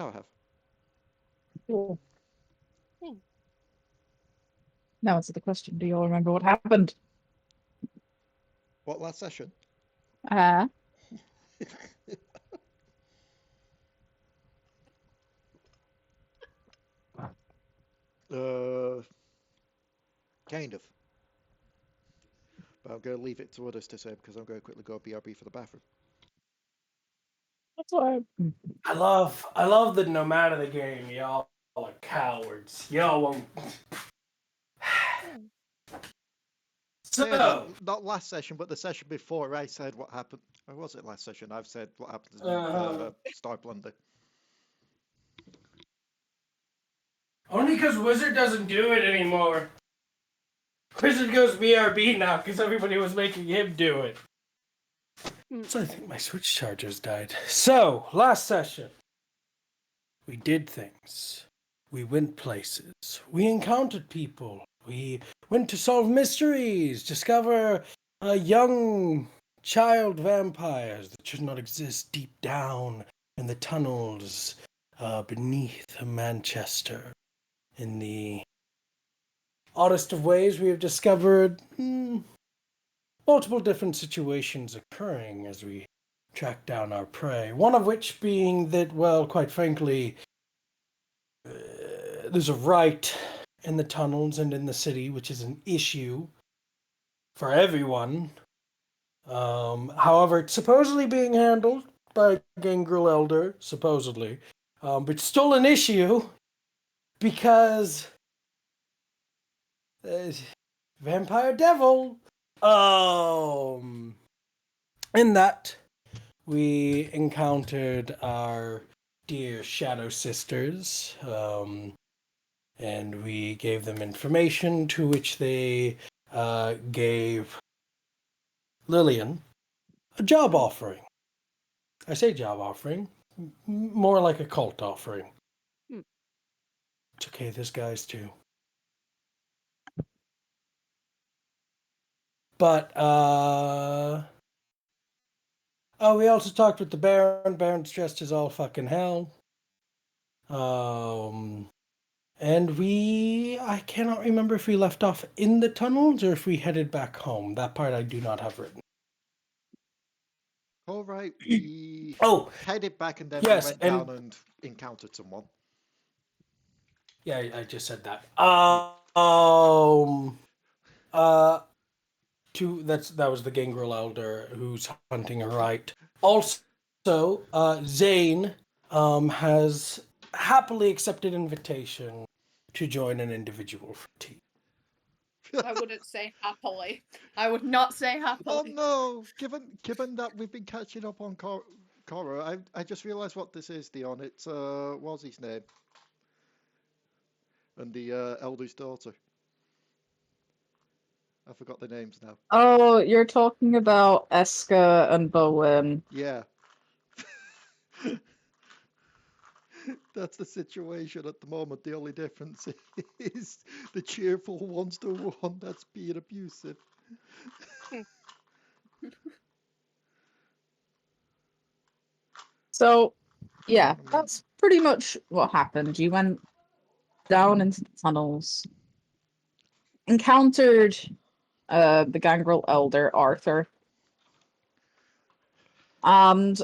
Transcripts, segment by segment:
No, I have. Cool. Hmm. Now answer the question. Do you all remember what happened? What, last session? Uh, uh, kind of. But I'm going to leave it to others to say because I'm going to quickly go BRB for the bathroom. that's what I love that no matter the game, y'all are cowards. Y'all won't. Oh, yeah, So, not last session, but the session before I said what happened. Or was it last session? I've said what happened in Star Plunder. only because Wizard doesn't do it anymore. Wizard goes BRB now because everybody was making him do it. So I think my Switch chargers died. So, last session. We did things. We went places. We encountered people. We went to solve mysteries, discover young child vampires that should not exist deep down in the tunnels beneath Manchester. In the oddest of ways, we have discovered multiple different situations occurring as we track down our prey. One of which being that, well, quite frankly, there's a riot in the tunnels and in the city, which is an issue for everyone. However, it's supposedly being handled by a Gangrel Elder, supposedly. But it's still an issue because Vampire Devil. In that, we encountered our dear Shadow Sisters, and we gave them information to which they gave Lillian a job offering. I say job offering, more like a cult offering. It's okay, there's guys too. But, oh, we also talked with the Baron. Baron's dressed as all fucking hell. And I cannot remember if we left off in the tunnels or if we headed back home. That part I do not have written. All right, we headed back and then yes, we went down and encountered someone. Yeah, I just said that. That was the Gangrel Elder who's hunting a right. Also, Zane has happily accepted invitation to join an individual for tea. I wouldn't say happily. I would not say happily. Oh no! Given that we've been catching up on Cora, I just realised what this is, Dion. It's what's his name? And the elder's daughter. I forgot the names now. Oh, you're talking about Eska and Bowen. Yeah. That's the situation at the moment. The only difference is the cheerful one's the one that's being abusive. So, yeah, that's pretty much what happened. You went down into the tunnels, encountered the Gangrel Elder, Arthur, and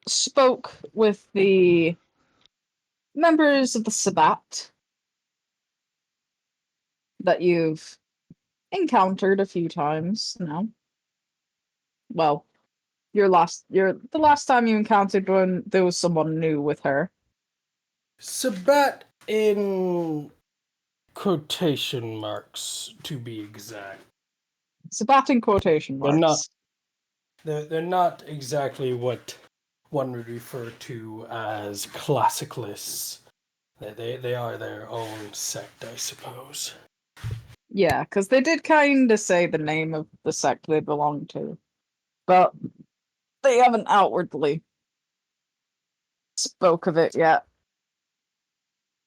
spoke with the members of the Sabbat that you've encountered a few times now. Well, the last time you encountered when there was someone new with her. Sabbat in quotation marks, to be exact. Sabbat in quotation marks. They're not exactly what one would refer to as classicalists. They are their own sect, I suppose. Yeah, because they did kind of say the name of the sect they belong to, but they haven't outwardly spoke of it yet.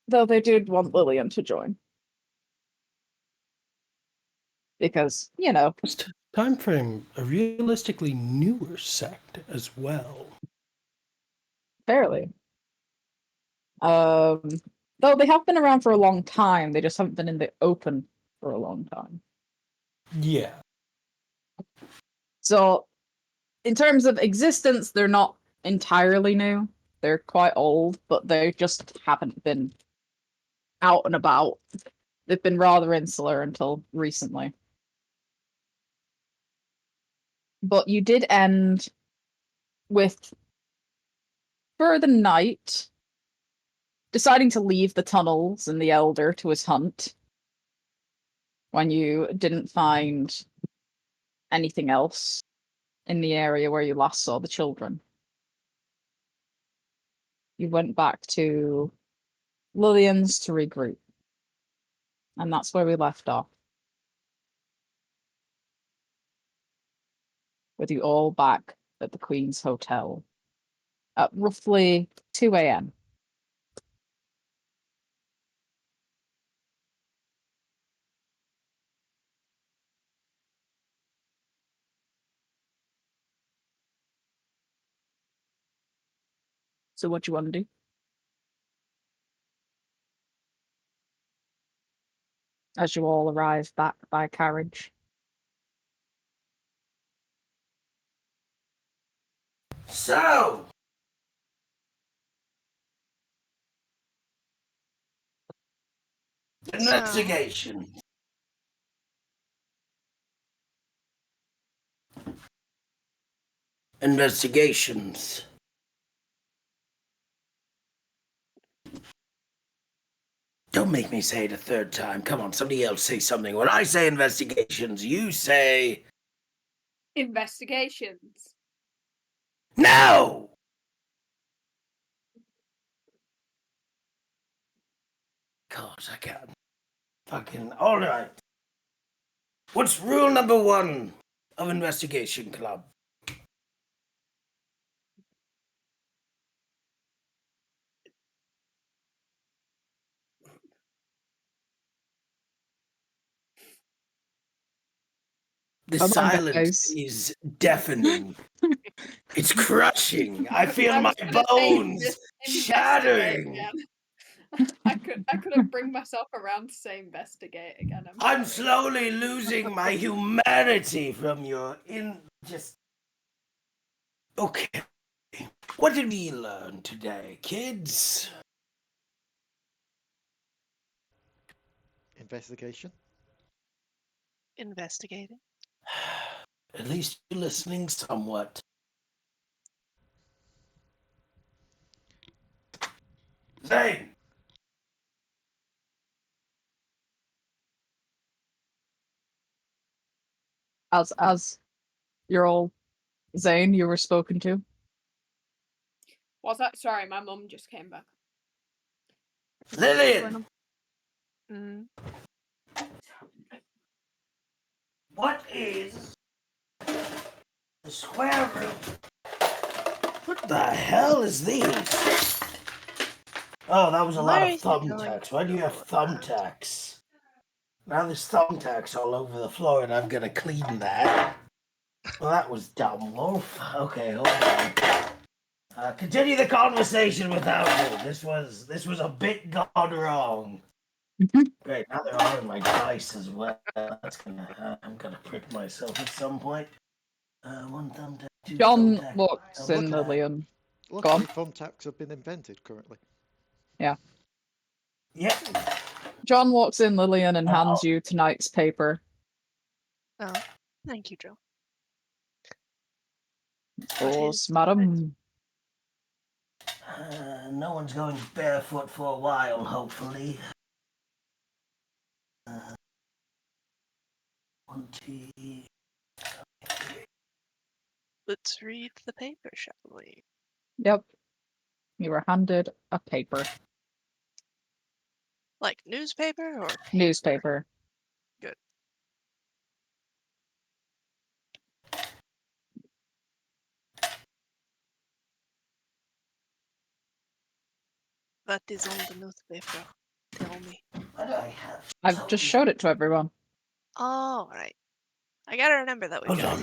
Though they did want Lillian to join. Because, Time frame, a realistically newer sect as well. Fairly. Though they have been around for a long time, they just haven't been in the open for a long time. Yeah. So, in terms of existence, they're not entirely new. They're quite old, but they just haven't been out and about. They've been rather insular until recently. But you did end with, for the night, deciding to leave the tunnels and the Elder to his hunt when you didn't find anything else in the area where you last saw the children. You went back to Lillian's to regroup. And that's where we left off. With you all back at the Queen's Hotel at roughly 2 a.m. So what do you want to do? As you all arrive back by carriage. So, investigation. Investigations. Don't make me say it a third time. Come on, somebody else say something. When I say investigations, you say... Investigations. No! God, I can't. Fucking... Alright. What's rule number 1 of Investigation Club? The Come on, silence guys. is deafening. It's crushing. I feel I my was gonna say bones investigate shattering. again. I couldn't bring myself around to say investigate again. I'm sorry. slowly losing my humanity from your Okay. What did we learn today, kids? Investigation. Investigating. At least you're listening somewhat. Zane! As you're all Zane, you were spoken to. Was that? Sorry, my mum just came back. Lillian! Mm. What is the square root? What the hell is these? Oh, that was a lot Where of is it going thumbtacks. to Why do you go have with that? thumbtacks? Now there's thumbtacks all over the floor and I'm gonna clean that. Well, that was dumb, Wolf. Okay, hold on. Continue the conversation without me. This was a bit gone wrong. Great, now they're all in my dice as well. I'm gonna prick myself at some point. One thumbtack, two John thumbtacks. walks Look in at that. Lillian. Luckily, thumbtacks have been invented currently. Yeah. John walks in Lillian and hands Oh. you tonight's paper. Oh, thank you, Joe. Of What course, is madam. No one's going barefoot for a while, hopefully. 20. Let's read the paper, shall we? Yep. You were handed a paper. Like newspaper or paper? Newspaper. Good. What is on the newspaper? Tell me. What do I have? I've just showed it to everyone. Oh, right. I gotta remember that we Hold got on.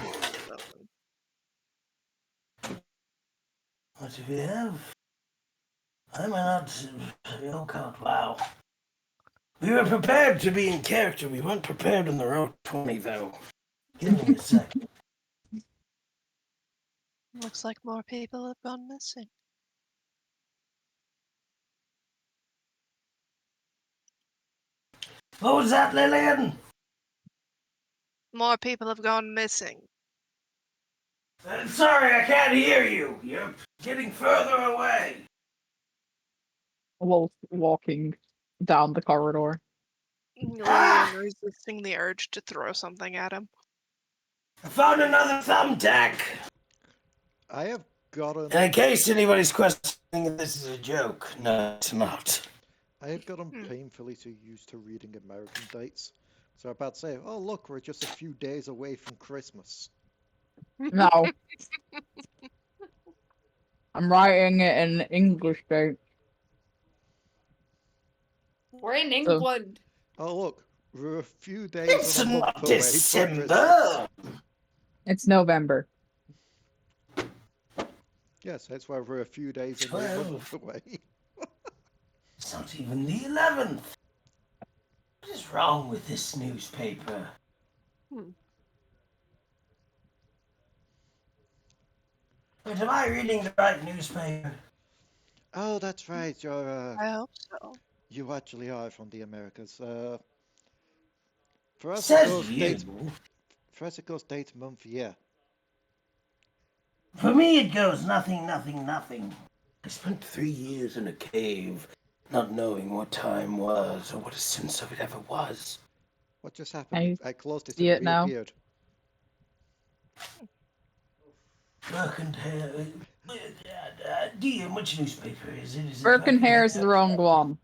What do we have? I may not. Oh God! Wow. We were prepared to be in character. We weren't prepared in the road 20, though. Give me a sec. Looks like more people have gone missing. What was that, Lillian? More people have gone missing. Sorry, I can't hear you. You're getting further away. Wolf walking down the corridor. Lillian resisting the urge to throw something at him. I found another thumbtack. I have gotten. In case anybody's questioning this is a joke, no, it's not. I have gotten painfully too used to reading American dates. So I'm about to say, oh look, we're just a few days away from Christmas. No. I'm writing it in English date. We're in England. Oh look, we're a few days It's and a month not away from December. Christmas. It's November. Yes, that's why we're a few days and a 12. month away. It's not even the 11th. What is wrong with this newspaper? Wait, am I reading the right newspaper? Oh, that's right. I hope so. You actually are from the Americas. For us, it Says goes you. date. For us, it goes date, month, year. For me, it goes nothing, nothing, nothing. I spent 3 years in a cave, not knowing what time was or what a sense of it ever was. What just happened? I I closed it see and it now. reappeared. Birkenhair. Dion, which newspaper is it? Is it Birkenhair is the wrong one.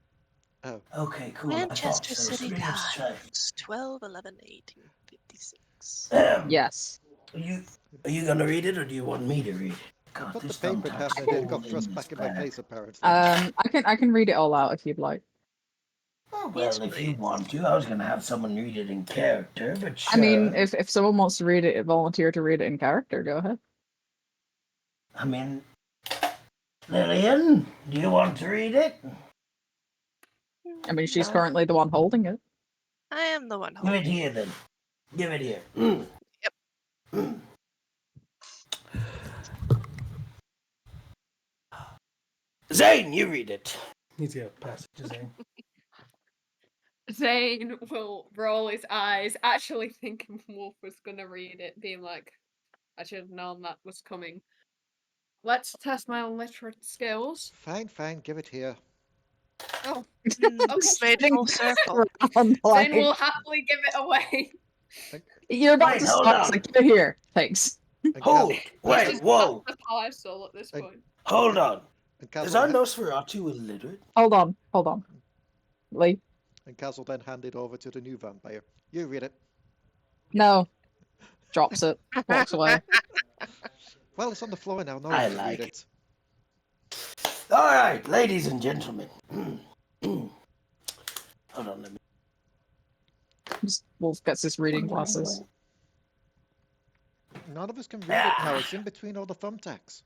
Oh, Okay, cool. Manchester I thought so. City Readers' Trust. Times, 12/11/1856. Yes. Are you gonna read it, or do you want me to read it? I God, put the this paper in thumbtack's half and then it got holding thrust this back in my bad. face, apparently. I can read it all out if you'd like. Oh, Yes, well, if you please. want to, I was gonna have someone read it in character, but sure. I mean, if someone wants to read it, volunteer to read it in character, go ahead. I mean, Lillian, do you want to read it? I mean, she's No, currently the one holding it. I am the one Give holding. it here, then. Give it here. Yep. Zane, you read it. He's gonna pass it to Zane. Zane will roll his eyes, actually thinking Wolf was gonna read it, being like, I should have known that was coming. Let's test my literate skills. Fine, give it here. Oh, It's made full circle. Zane Zane will happily give it away. You're about Wait, to hold start. on. So give it here. Thanks. And Hold! Cas- Wait, Just whoa! past the parcel at this Hey. point. Hold on. and Is Castle, our Nosferatu illiterate? Hold on. Leigh. and Castle then handed over to the new vampire. You read it. No. Drops it. Walks away. Well, it's on the floor now. No I one can like read it. All right, ladies and gentlemen. Hold on, let me. Just Wolf gets his reading glasses. None of us can read it now. It's in between all the thumbtacks.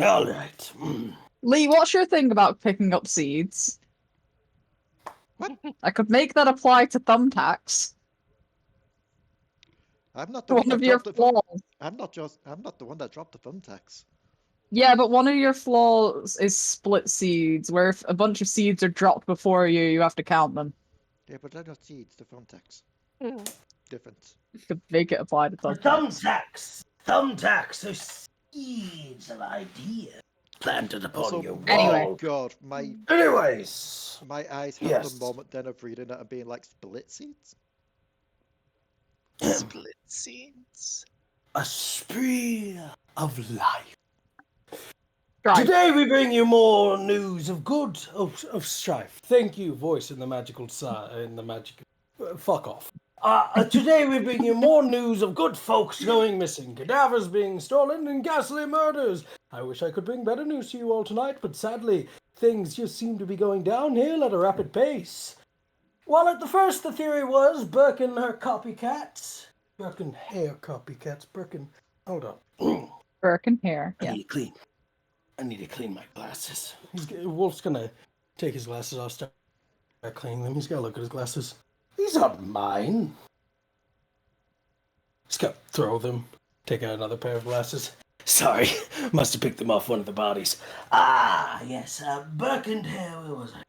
All right. Leigh, what's your thing about picking up seeds? What? I could make that apply to thumbtacks. I'm not the one One that of your dropped the thumb. flaws. I'm not the one that dropped the thumbtacks. Yeah, but one of your flaws is split seeds, where if a bunch of seeds are dropped before you, you have to count them Yeah, but they're not seeds. The thumbtacks. Different. to make it apply to For thumbtacks. thumbtacks are seeds of ideas planted upon Also, your wall. Anyway. oh god, my Anyways, eyes had Yes. the moment then of reading it and being like, split seeds? Split seeds. a spree of life. Right. Today we bring you more news of good of strife. Thank you, voice in the magical fuck off. Today we bring you more news of good folks going missing, cadavers being stolen, and ghastly murders. I wish I could bring better news to you all tonight, but sadly, things just seem to be going downhill at a rapid pace. While at the first the theory was Birkin her copycats. Birkin hair copycats. Hold on. Birkin hair. I Yeah. need it clean. I need to clean my glasses. Wolf's gonna take his glasses off, start cleaning them. He's gotta look at his glasses. These aren't mine. He's gotta throw them. Take out another pair of glasses. Sorry, must have picked them off one of the bodies. Ah, yes, Burke and Hare, where was I?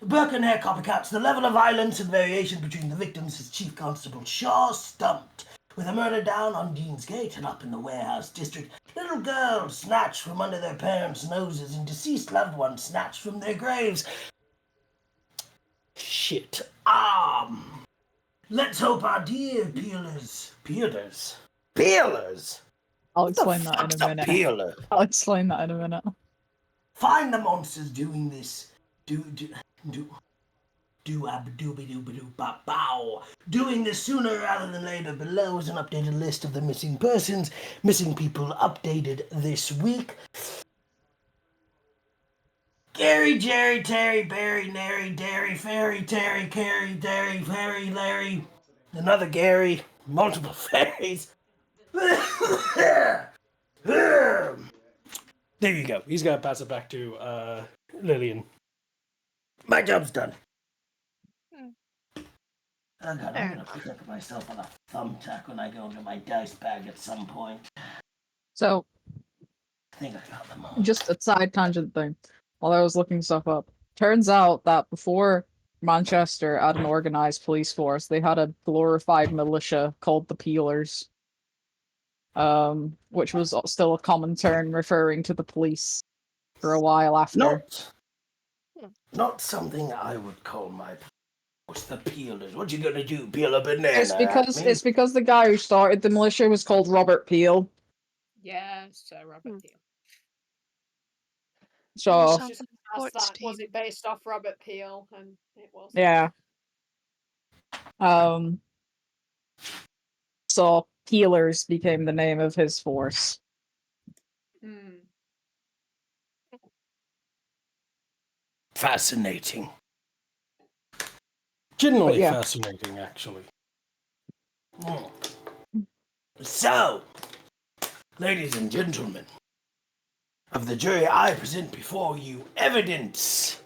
Burke and Hare copycats. The level of violence and variation between the victims is Chief Constable Shaw stumped. With a murder down on Dean's Gate and up in the warehouse district, little girls snatched from under their parents' noses and deceased loved ones snatched from their graves. Shit. Let's hope our dear peelers. I'll What the explain that fuck's in a a minute. peeler? I'll explain that in a minute. Find the monsters doing this. Doing this sooner rather than later. Below is an updated list of the missing persons. Missing people updated this week. Gary, Jerry, Terry, Barry, Nary, Derry, Ferry, Terry, Carrie, Derry, Ferry, Larry. Another Gary. Multiple fairies. There you go. He's gonna pass it back to Lillian. My job's done. Oh God, I'm gonna protect myself on a thumbtack when I go into my dice bag at some point. So, I think I got them all. just a side tangent thing. While I was looking stuff up, turns out that before Manchester had an organized police force, they had a glorified militia called the Peelers, which was still a common term referring to the police for a while after. Not something I would call my. What's the peelers? What you gonna do? Peel a banana? It's because the guy who started the militia was called Robert Peel. Yes, Robert Peel. So Just asked that, was it based off Robert Peel? And it was. yeah. So Peelers became the name of his force. Fascinating. Generally yeah. fascinating, actually. So, ladies and gentlemen of the jury, I present before you evidence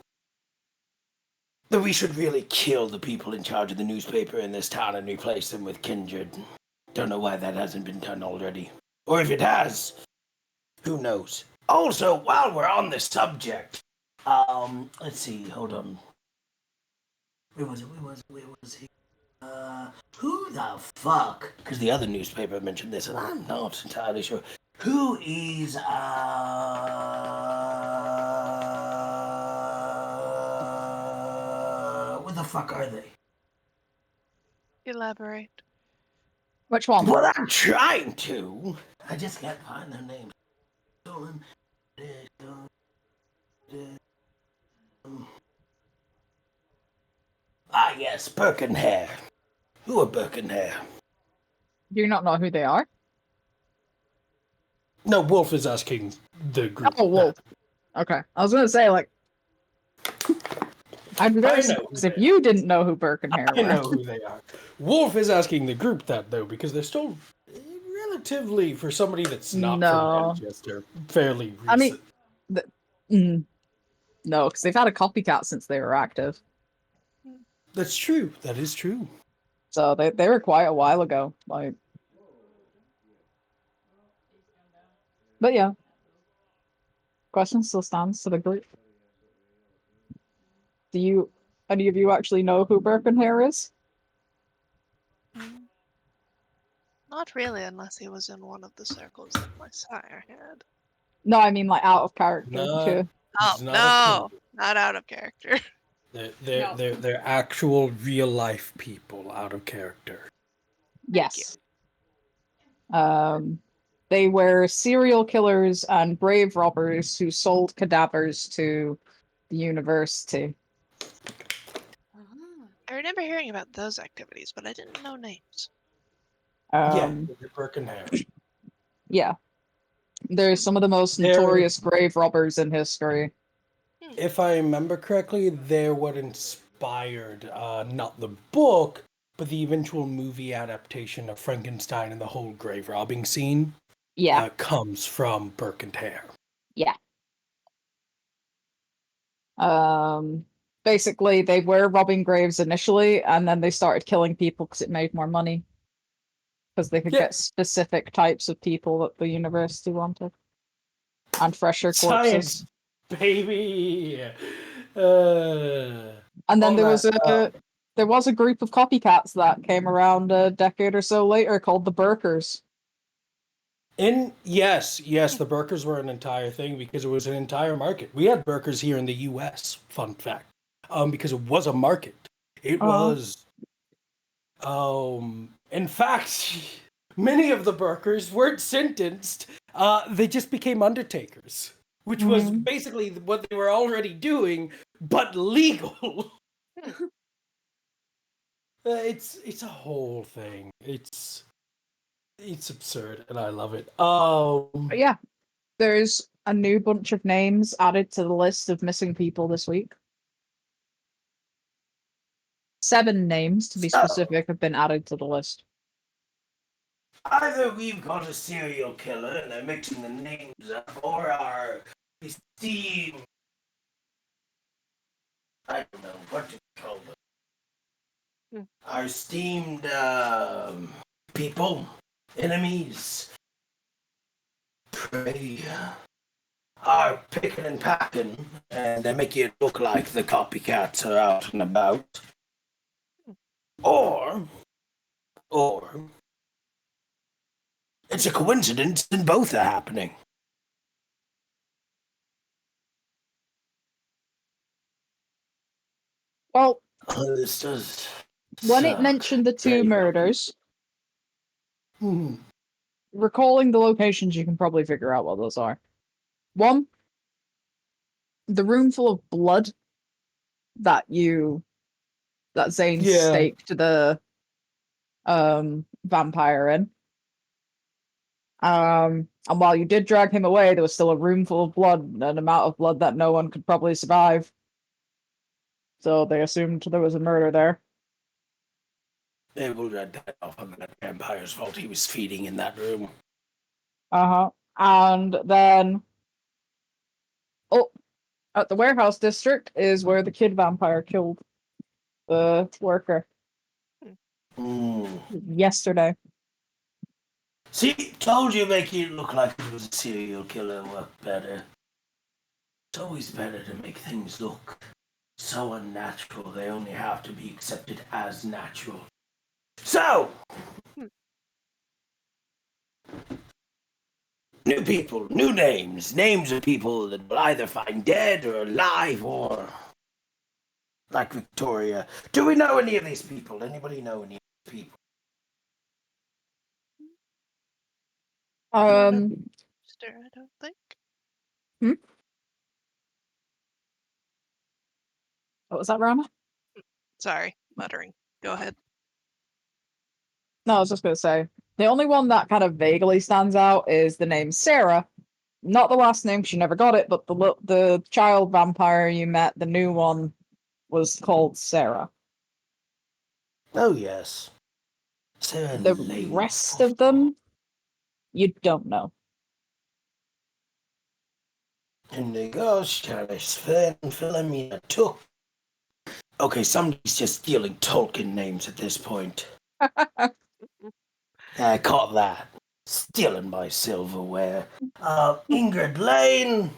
that we should really kill the people in charge of the newspaper in this town and replace them with kindred. Don't know why that hasn't been done already. Or if it has, who knows? Also, while we're on this subject, let's see, hold on. Where was he? Who the fuck? Because the other newspaper mentioned this, and I'm not entirely sure. Who is, what the fuck are they? Elaborate. Which one? Well, I'm trying to. I just can't find their names. Ah, yes, Burke and Hare. Who are Burke and Hare? Do you not know who they are? No, Wolf is asking the group. Oh, Wolf. Okay. I was gonna say, like, I'd be very surprised if you didn't know who Burke and Hare were. I know who they are. Wolf is asking the group that, though, because they're still relatively, for somebody that's not from Manchester, fairly recent. I mean, no, because they've had a copycat since they were active. That's true. That is true. So they were quite a while ago. Like, but yeah, question still stands to the group. Do any of you actually know who Burke and Hare is? Not really, unless he was in one of the circles that my sire had. No, I mean like out of character. No. Oh no, not out of character. They're actual real life people out of character. Yes. They were serial killers and grave robbers who sold cadavers to the university. I remember hearing about those activities, but I didn't know names. Burke and Hare. Yeah. They're some of the most notorious grave robbers in history. If I remember correctly, they're what inspired not the book, but the eventual movie adaptation of Frankenstein and the whole grave robbing scene. Yeah. Comes from Burke and Hare. Yeah. Basically, they were robbing graves initially, and then they started killing people because it made more money. Because they could Yeah. get specific types of people that the university wanted. And fresher Science, corpses. baby. And then all there was that, a group of copycats that came around a decade or so later called the Burkers. yes, the burkers were an entire thing because it was an entire market. We had burkers here in the U.S. Fun fact, because it was a market. It was, in fact, many of the burkers weren't sentenced. They just became undertakers, which was basically what they were already doing, but legal. It's a whole thing. It's absurd, and I love it. But yeah, there's a new bunch of names added to the list of missing people this week. 7 names, to be So- specific, have been added to the list. Either we've got a serial killer and they're mixing the names up, or our esteemed, I don't know what to call them, our esteemed people, enemies, prey, are picking and packing, and they make it look like the copycats are out and about. Or it's a coincidence and both are happening. Well, This does. when it suck mentioned the 2 very murders, recalling the locations, you can probably figure out what those are. 1, the room full of blood that Zane staked the vampire in. And while you did drag him away, there was still a room full of blood, an amount of blood that no one could probably survive. So they assumed there was a murder there. They will read that off on that vampire's fault. He was feeding in that room. And then at the warehouse district is where the kid vampire killed the worker yesterday. See, told you make it look like it was a serial killer worked better. It's always better to make things look so unnatural. They only have to be accepted as natural. So, new people, new names of people that will either find dead or alive or like Victoria. Do we know any of these people? Anybody know any of these people? Baxter, I don't think. What was that, Ranna? Sorry, muttering. Go ahead. No, I was just going to say, the only one that kind of vaguely stands out is the name Sarah. Not the last name, she never got it, but the child vampire you met, the new one, was called Sarah. Oh, yes. Sarah The Leigh. rest of them, you don't know. And they go, Philomena took. Okay, somebody's just stealing Tolkien names at this point. I caught that. Stealing my silverware. Ingrid Lane.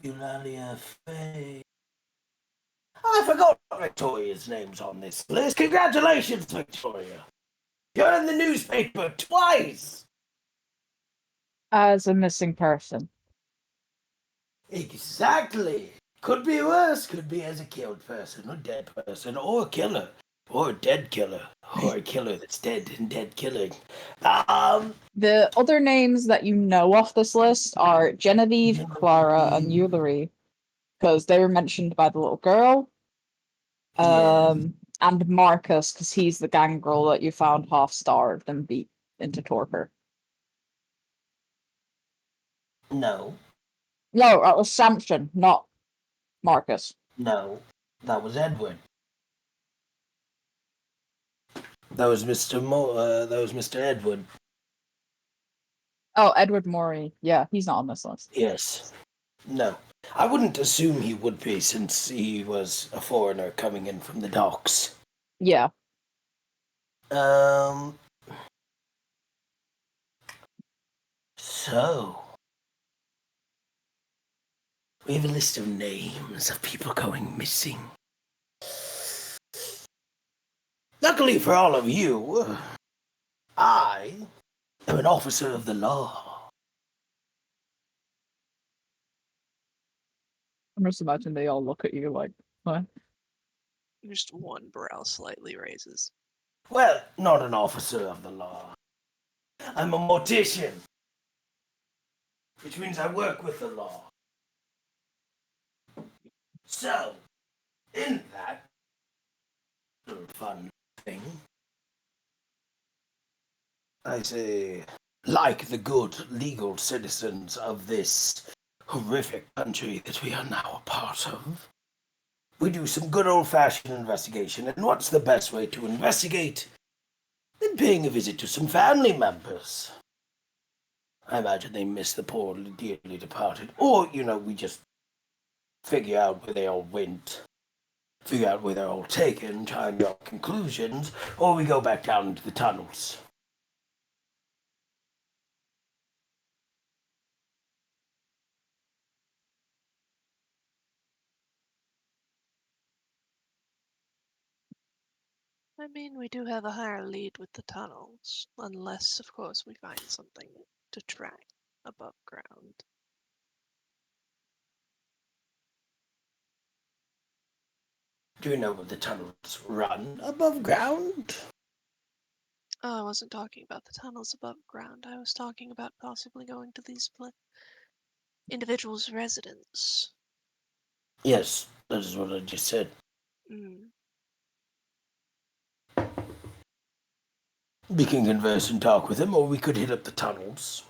Eulalia Faye. I forgot Victoria's name's on this list. Congratulations, Victoria. You're in the newspaper twice. As a missing person. Exactly. Could be worse. Could be as a killed person, or dead person, or a killer, or a dead killer, or a killer that's dead and dead killing. The other names that you know off this list are Genevieve, Clara, and Eulery, because they were mentioned by the little girl. And Marcus, because he's the gangrel that you found half starved and beat into torpor. No. No, that was Samson, not Marcus. No. That was Edward. That was Mr. Edward. Oh, Edward Morey. Yeah, he's not on this list. Yes. No. I wouldn't assume he would be, since he was a foreigner coming in from the docks. Yeah. So, we have a list of names of people going missing. Luckily for all of you, I am an officer of the law. I'm just imagining they all look at you like, what? Just one brow slightly raises. Well, not an officer of the law. I'm a mortician, which means I work with the law. So, in that little fun thing, I say, like the good legal citizens of this horrific country that we are now a part of, we do some good old-fashioned investigation. And what's the best way to investigate than paying a visit to some family members? I imagine they miss the poor dearly departed. Or, we just figure out where they all went, figure out where they're all taken, try and draw conclusions, or we go back down into the tunnels. I mean, we do have a higher lead with the tunnels, unless, of course, we find something to track above ground. Do you know where the tunnels run above ground? Oh, I wasn't talking about the tunnels above ground. I was talking about possibly going to these individuals' residence. Yes, that is what I just said. Mm. We can converse and talk with them, or we could hit up the tunnels.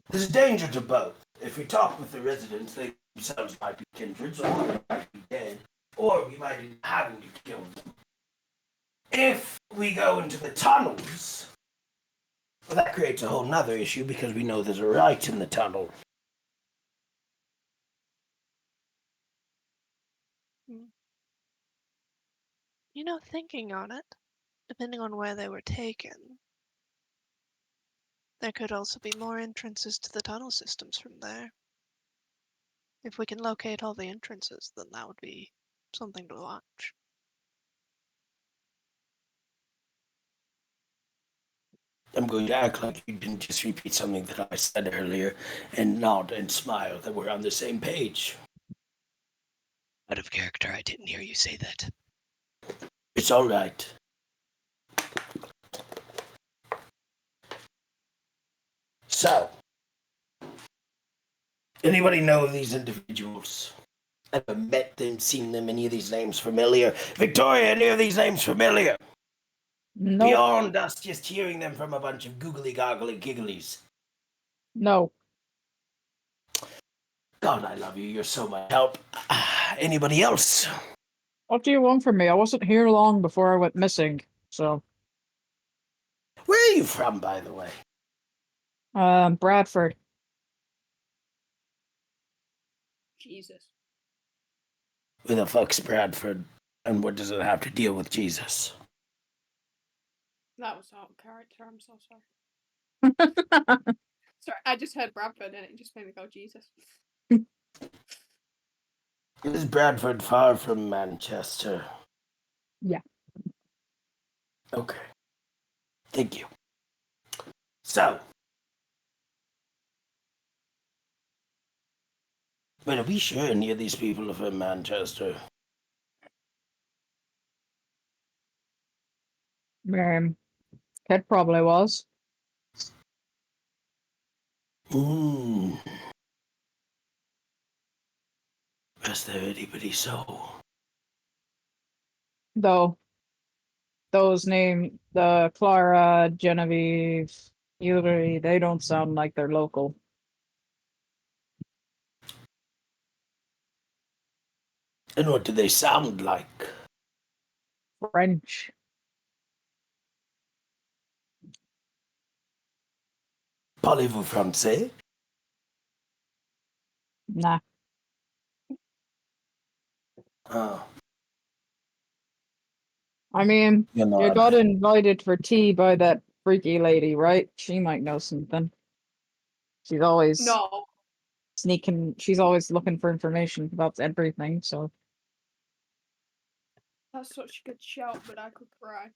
There's a danger to both. If we talk with the residents, they themselves might be kindreds, or they might be dead, or we might be having to kill them. If we go into the tunnels, well, that creates a whole nother issue because we know there's a right in the tunnel. Thinking on it, depending on where they were taken, there could also be more entrances to the tunnel systems from there. If we can locate all the entrances, then that would be something to watch. I'm going to act like you didn't just repeat something that I said earlier and nod and smile that we're on the same page. Out of character, I didn't hear you say that. It's all right. So, anybody know these individuals? Ever met them, seen them, any of these names familiar? Victoria, any of these names familiar? No. Beyond us just hearing them from a bunch of googly-goggly gigglies. No. God, I love you. You're so much help. Anybody else? What do you want from me? I wasn't here long before I went missing, so. Where are you from, by the way? Bradford. Jesus. Who the fuck's Bradford? And what does it have to deal with Jesus? That was out of character. I'm so sorry. Sorry, I just heard Bradford and it just made me go, Jesus. Is Bradford far from Manchester? Yeah. Okay. Thank you. So, but are we sure any of these people are from Manchester? Kid probably was. Is there anybody so? Though, those names, the Clara, Genevieve, Hillary, they don't sound like they're local. And what do they sound like? French. Parlez-vous français? Nah. Oh, I mean, you're you not. got invited for tea by that freaky lady, right? She might know something. She's always No, sneaking. She's always looking for information about everything. So that's such a good shout, but I could cry.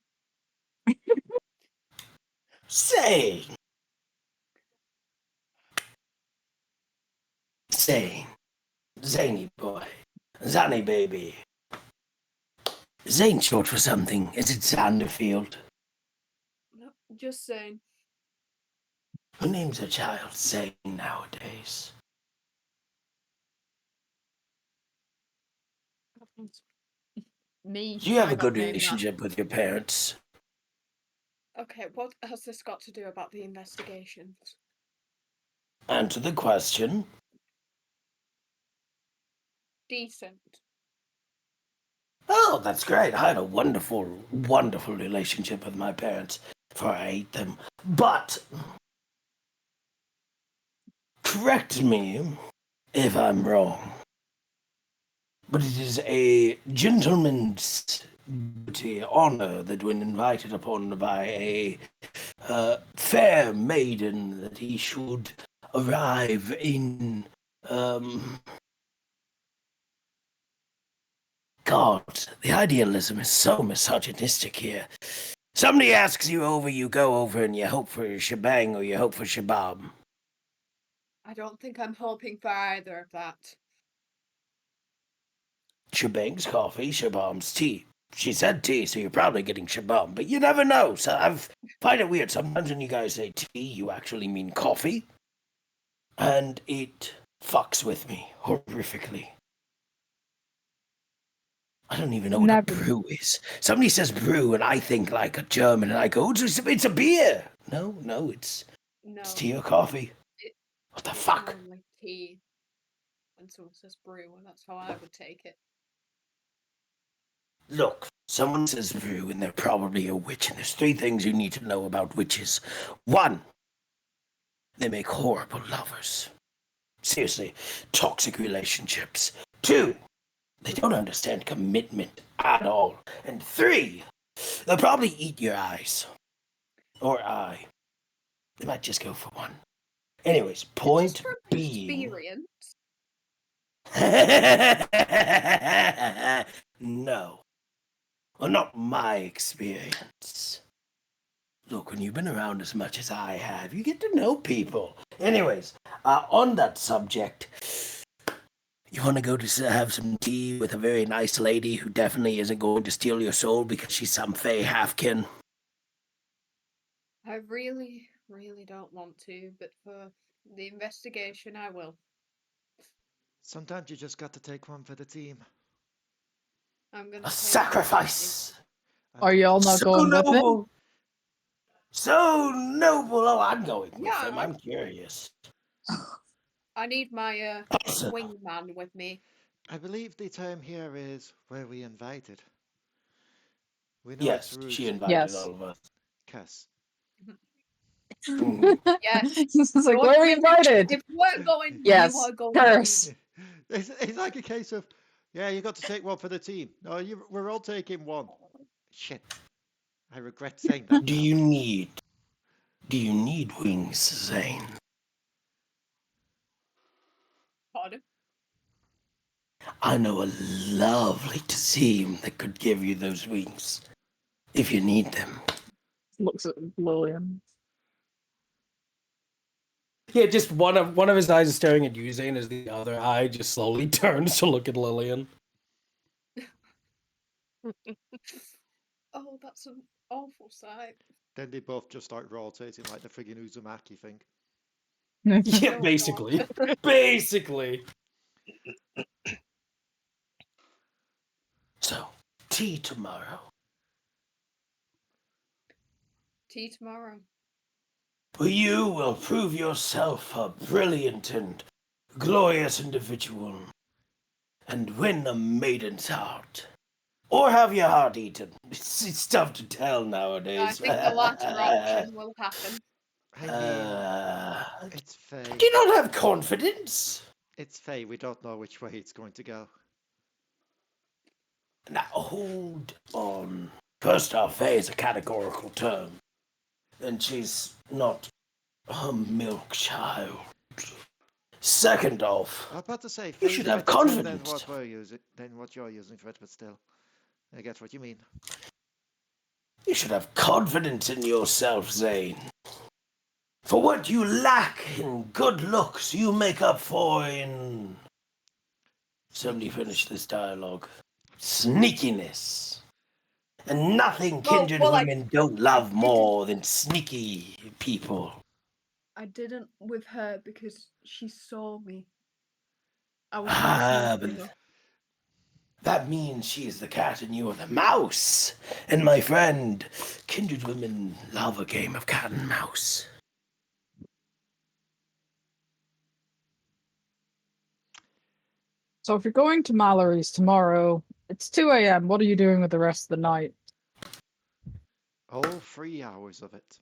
Zane! Zane. Zany boy. Zanny baby. Zane short for something. Is it Zanderfield? No, just saying. Who names a child Zane nowadays? Me. Do you have I a got good named that. relationship with your parents? Okay, what has this got to do about the investigations? Answer the question. Decent. Oh, that's great. I had a wonderful, wonderful relationship with my parents before I ate them. But, correct me if I'm wrong, but it is a gentleman's duty, honor, that when invited upon by a fair maiden, that he should arrive in, God, the idealism is so misogynistic here. Somebody asks you over, you go over and you hope for a shebang or you hope for shabab. I don't think I'm hoping for either of that. Shebang's coffee, shabam's tea. She said tea, so you're probably getting shabam, but you never know. So I find it weird. Sometimes when you guys say tea, you actually mean coffee. And it fucks with me horrifically. I don't even know what a brew is. Somebody says brew, and I think like a German, and I go, it's a beer. No, it's No. tea or coffee. What the fuck? Only tea. When someone says brew, and that's how I would take it. Look, someone says brew, and they're probably a witch, and there's 3 things you need to know about witches. 1, they make horrible lovers. Seriously, toxic relationships. 2, they don't understand commitment at all. And 3, they'll probably eat your eyes. Or eye. They might just go for 1. Anyways, point From being... experience. No. Well, not my experience. Look, when you've been around as much as I have, you get to know people. Anyways, on that subject, you want to go to have some tea with a very nice lady who definitely isn't going to steal your soul because she's some fey halfkin? I really, really don't want to, but for the investigation, I will. Sometimes you just got to take one for the team. I'm gonna A take sacrifice! are you all not So going with me? noble! So noble! Oh, I'm going with Yeah, them. I'm curious. I need my Awesome. wingman with me. I believe the term here is where we invited. We know Yes, it's rude. she invited Yes. all of us. Cass. Mhm. Yes. It's like, Don't where are we think- invited? If we're going, Yes, you are going. curse. It's like a case of, yeah, you got to take one for the team. No, we're all taking one. Shit. I regret saying that. Do you need wings, Zane? Pardon? I know a lovely team that could give you those wings if you need them. Looks at Lillian. Yeah, just one of his eyes is staring at you, Zane, as the other eye just slowly turns to look at Lillian. Oh, that's an awful sight. Then they both just start rotating like the friggin' Uzumaki thing. Yeah, Oh, basically. God. Basically. So, tea tomorrow. Tea tomorrow. You will prove yourself a brilliant and glorious individual and win a maiden's heart. Or have your heart eaten. It's tough to tell nowadays. I think the latter option will happen. I mean, it's fake. Do you not have confidence? It's fate. We don't know which way it's going to go. Now, hold on. First off, Faye is a categorical term. And she's not a milk child. Second off, I was about to say, you fate's should a have better term than confidence. what we're using, than what you're using for it, but still, I get what you mean. You should have confidence in yourself, Zane. For what you lack in good looks, you make up for in... Somebody finish this dialogue. Sneakiness. And nothing kindred women don't love more than sneaky people. I didn't with her because she saw me. I was But that means she is the cat and you are the mouse. And my friend, kindred women love a game of cat and mouse. So if you're going to Mallory's tomorrow, it's 2 a.m. What are you doing with the rest of the night? All 3 hours of it.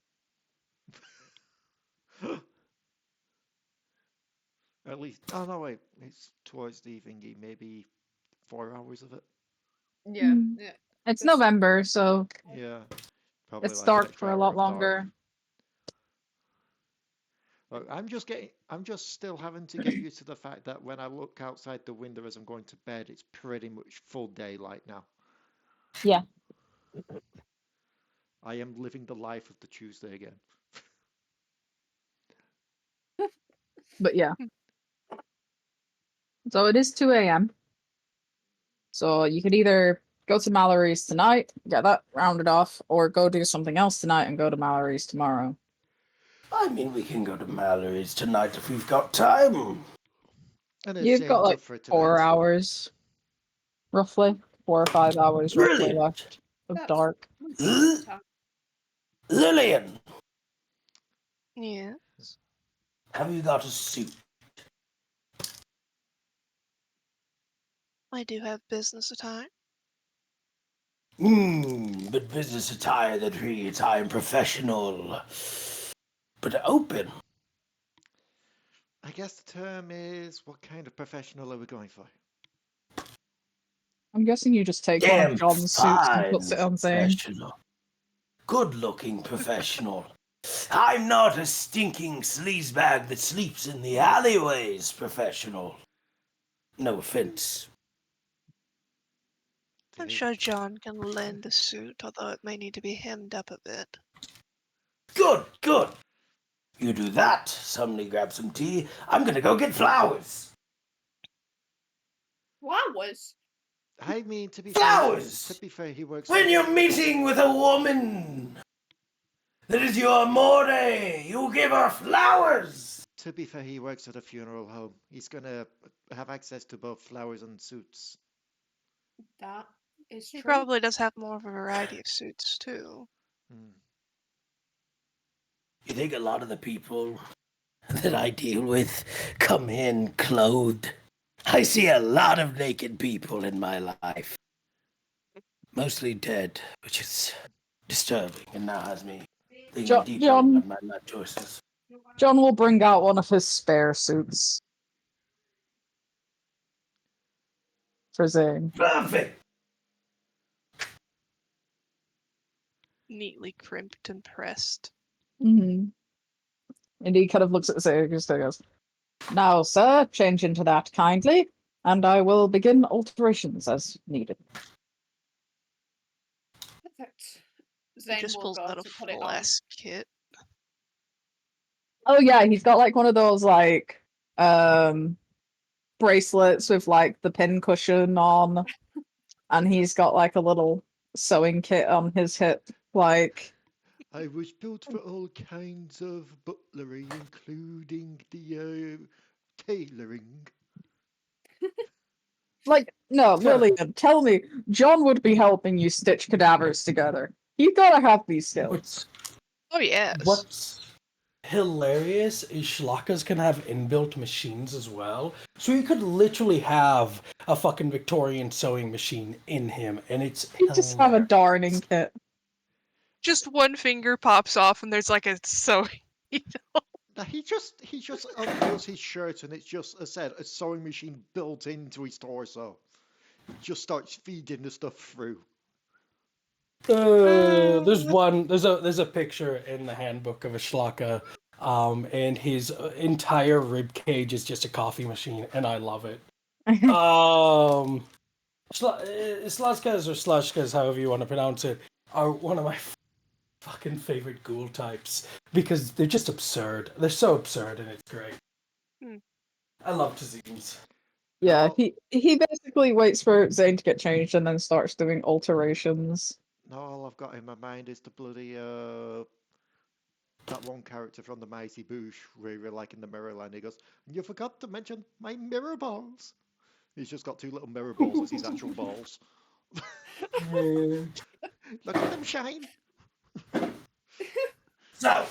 At least, oh no, wait, it's towards the thingy, maybe 4 hours of it. Yeah, Mm. yeah. It's Just- November, so Yeah, probably it's like an dark extra for a hour lot of dark. longer. Look, I'm just still having to get used to the fact that when I look outside the window as I'm going to bed, it's pretty much full daylight now. Yeah. I am living the life of the Tuesday again. But yeah. So it is 2 a.m. So you could either go to Mallory's tonight, get that rounded off, or go do something else tonight and go to Mallory's tomorrow. I mean, we can go to Mallory's tonight if we've got time. And if You've Zane's got like up for it 4 tonight. hours, roughly 4 or 5 hours roughly Brilliant. left of That's- dark. Lillian, Yeah. have you got a suit? I do have business attire. But business attire that reads I'm professional, but open. I guess the term is, what kind of professional are we going for? I'm guessing you just take one Damn of John's suits and puts it fine on Zane. professional. Good-looking professional. I'm not a stinking sleazebag that sleeps in the alleyways professional. No offense. I'm sure John can lend a suit, although it may need to be hemmed up a bit. Good. You do that. Somebody grab some tea. I'm gonna go get flowers. Flowers. I mean, to be Flowers! fair, he works. When you're meeting with a woman that is your amore, you give her flowers. To be fair, he works at a funeral home. He's gonna have access to both flowers and suits. That is He true. probably does have more of a variety of suits, too. Hmm. You think a lot of the people that I deal with come in clothed? I see a lot of naked people in my life. Mostly dead, which is disturbing and now has me thinking deeper John- about my life choices. John will bring out one of his spare suits for Zane. Perfect! Neatly crimped and pressed. Mm-hmm. And he kind of looks at Zane and just goes, "Now, sir, change into that kindly, and I will begin alterations as needed." Perfect. He Zane just will pulls go out a to put it full on. ass kit. Oh yeah, he's got like one of those like bracelets with like the pin cushion on, and he's got like a little sewing kit on his hip, like I was built for all kinds of butlery, including the tailoring. no, Lillian, tell me, John would be helping you stitch cadavers together. You gotta have these skills. Oh, yes. What's hilarious is Shlockas can have inbuilt machines as well. So you could literally have a fucking Victorian sewing machine in him, and it's You just have a hilarious. darning kit. Just one finger pops off and there's like a sewing needle. Now he just undoes his shirt and it's just, as I said, a sewing machine built into his torso. Just starts feeding the stuff through. There's a picture in the handbook of a Shlaka, and his entire rib cage is just a coffee machine, and I love it. Slaskas or Slushkas, however you want to pronounce it, are one of my fucking favorite ghoul types because they're just absurd. They're so absurd, and it's great. I love Tazines. Yeah, he basically waits for Zane to get changed and then starts doing alterations. Now all I've got in my mind is the bloody that one character from the Mighty Boosh where you're like in the mirror line. He goes, "You forgot to mention my mirror balls." He's just got two little mirror balls as his actual balls. Look at them shine. So,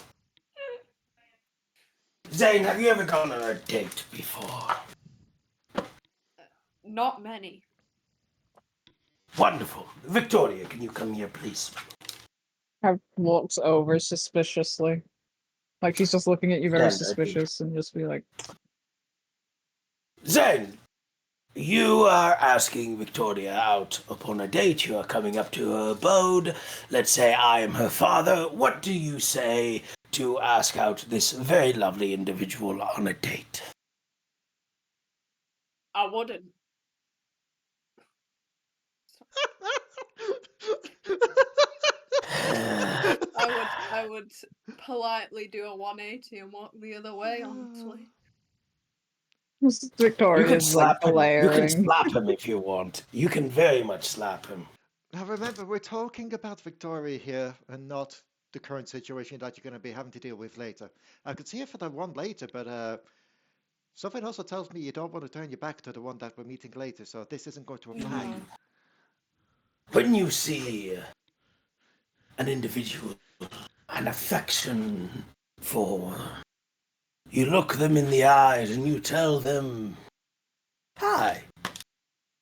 Zane, have you ever gone on a date before? Not many. Wonderful. Victoria, can you come here, please? Have walks over suspiciously. Like she's just looking at you very Standard. suspicious and just be like, Zane, you are asking Victoria out upon a date. You are coming up to her abode. Let's say I am her father. What do you say to ask out this very lovely individual on a date? I wouldn't. I would politely do a 180 and walk the other way, honestly. Victoria's like him. You glaring. can slap him if you want. You can very much slap him. Now remember, we're talking about Victoria here and not the current situation that you're going to be having to deal with later. I could see it for the one later, but something also tells me you don't want to turn your back to the one that we're meeting later, so this isn't going to apply. When you see an individual, an affection for, you look them in the eyes and you tell them, "Hi,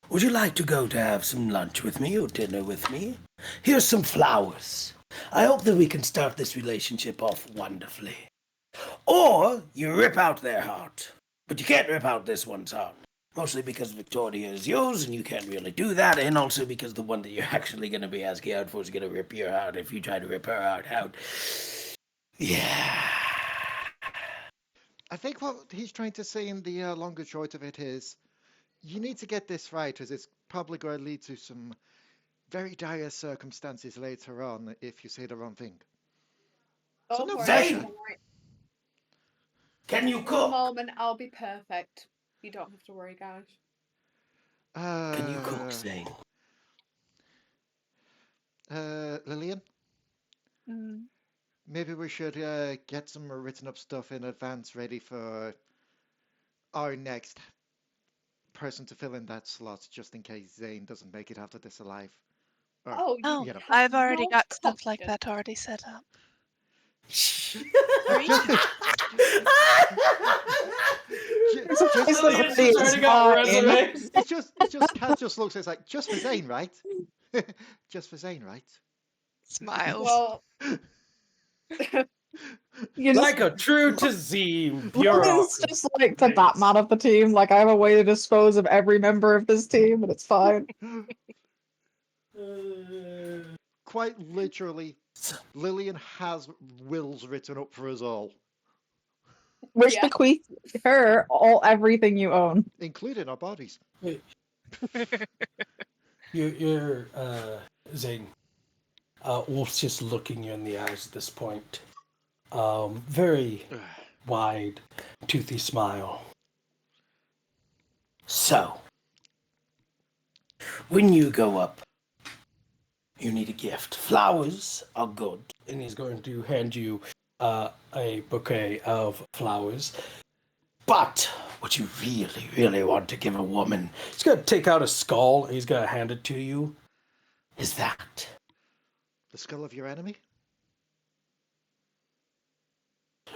would you like to go to have some lunch with me or dinner with me? Here's some flowers. I hope that we can start this relationship off wonderfully." Or you rip out their heart. But you can't rip out this one's heart. Mostly because Victoria is yours and you can't really do that, and also because the one that you're actually going to be asking out for is going to rip your heart if you try to rip her heart out. Yeah. I think what he's trying to say in the long and short of it is, you need to get this right, as it's probably going to lead to some very dire circumstances later on if you say the wrong thing. So no pressure. Can you For the cook? moment, I'll be perfect. You don't have to worry, guys. Can you cook, Zane? Lillian? Mm. Maybe we should get some written up stuff in advance ready for our next person to fill in that slot, just in case Zane doesn't make it after this alive. Or, Oh, Oh, you know. I've already no got stuff like confidence. that already set up. It's just Kat just looks, it's like, just for Zane, right? Just for Zane, right? Smiles. Well, You Like a true Tazim. Pure Lillian's just like the Batman of the team. Like, I have a way to dispose of every member of this team, and it's fine. Quite literally, Lillian has wills written up for us all, Which Yeah. bequeath her everything you own. including our bodies. You're Zane. Wolf's just looking you in the eyes at this point. Very wide, toothy smile. So, when you go up, you need a gift. Flowers are good. And he's going to hand you a bouquet of flowers. But what you really, really want to give a woman, he's going to take out a skull, he's going to hand it to you, is that. The skull of your enemy?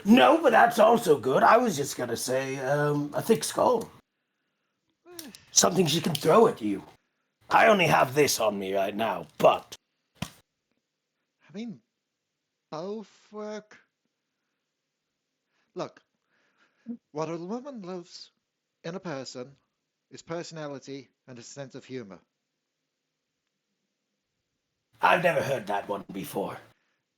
No, but that's also good. I was just going to say a thick skull. Something she can throw at you. I only have this on me right now, but... I mean, both work. Look, what a woman loves in a person is personality and a sense of humor. I've never heard that one before.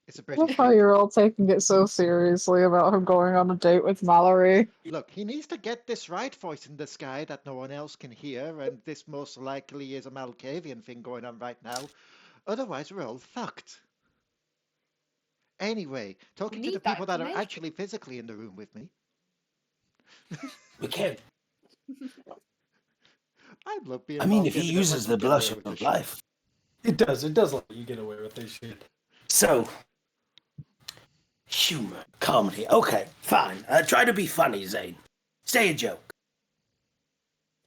It's a I love British how joke. you're all taking it so seriously about him going on a date with Mallory. Look, he needs to get this right voice in the sky that no one else can hear, and this most likely is a Malkavian thing going on right now. Otherwise, we're all fucked. Anyway, talking to the need that people that are information. actually physically in the room with me, We can't. I love being I mean, Bob if he Gibbon. It uses lets me the get away blush with this of shit. life. It does let you get away with this shit. So, humor, comedy. Okay, fine. Try to be funny, Zane. Say a joke.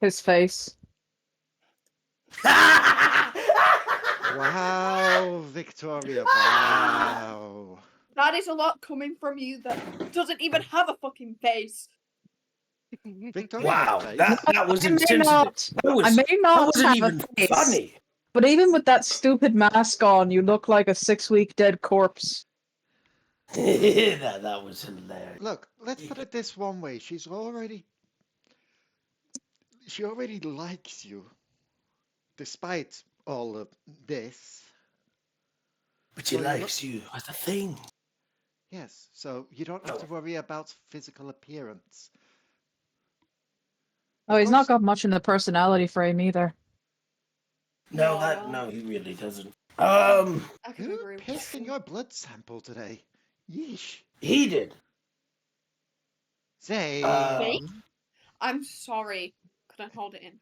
His face. Wow, Victoria, wow. That is a lot coming from you that doesn't even have a fucking face. Victoria Wow, has a face. that was I may insensitive. not. That I may that not wasn't have even a face, funny. but even with that stupid mask on, you look like a 6-week dead corpse. that was hilarious. Look, let's put it this one way. She already likes you, despite all of this. But she So likes you as a thing. yes, so you don't have to worry about physical appearance. Oh, Of he's not course, got much in the personality frame either. No, he really doesn't. I can who agree with pissed in you. your blood sample today? Yeesh. He did. Zane. Me? I'm sorry. Couldn't hold it in.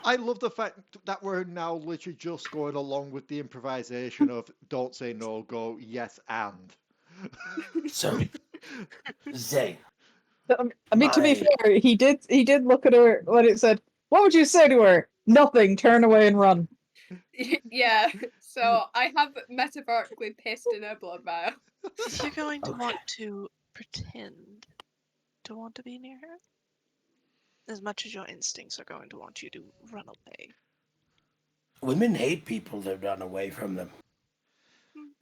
I love the fact that we're now literally just going along with the improvisation of don't say no, go yes and. So, Zane, I mean, to be my fair, he did look at her when it said, "What would you say to her?" Nothing. Turn away and run. Yeah, so I have metaphorically pissed in her blood vial. If you're going to Okay. want to pretend to want to be near her, as much as your instincts are going to want you to run away, women hate people that run away from them.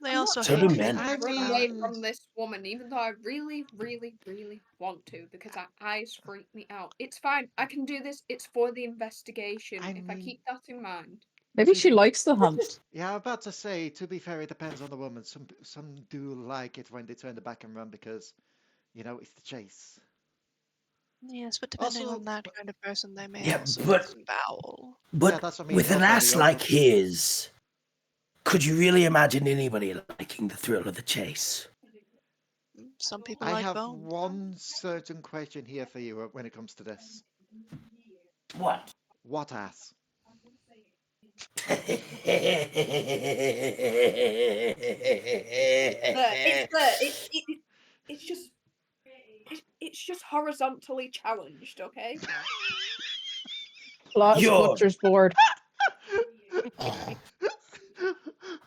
they I'm also not So hate do trying men. people to I as run well. away mean, from this woman, even though I really, really, really want to, because her eyes freak me out. It's fine. I can do this. It's for the investigation. I If I mean, keep that in mind. Maybe she likes the hunt. yeah, I'm about to say, to be fair, it depends on the woman. Some do like it when they turn the back and run because, it's the chase. Yes, but depending Also, on that kind of person, they may Yeah, also but disembowel. yeah, that's what I mean. with an Also, ass like his, could you really imagine anybody liking the thrill of the chase? Some people I like have bones. one certain question here for you when it comes to this. What? What ass? It's just it's just horizontally challenged, okay? Lots of You're butcher's board.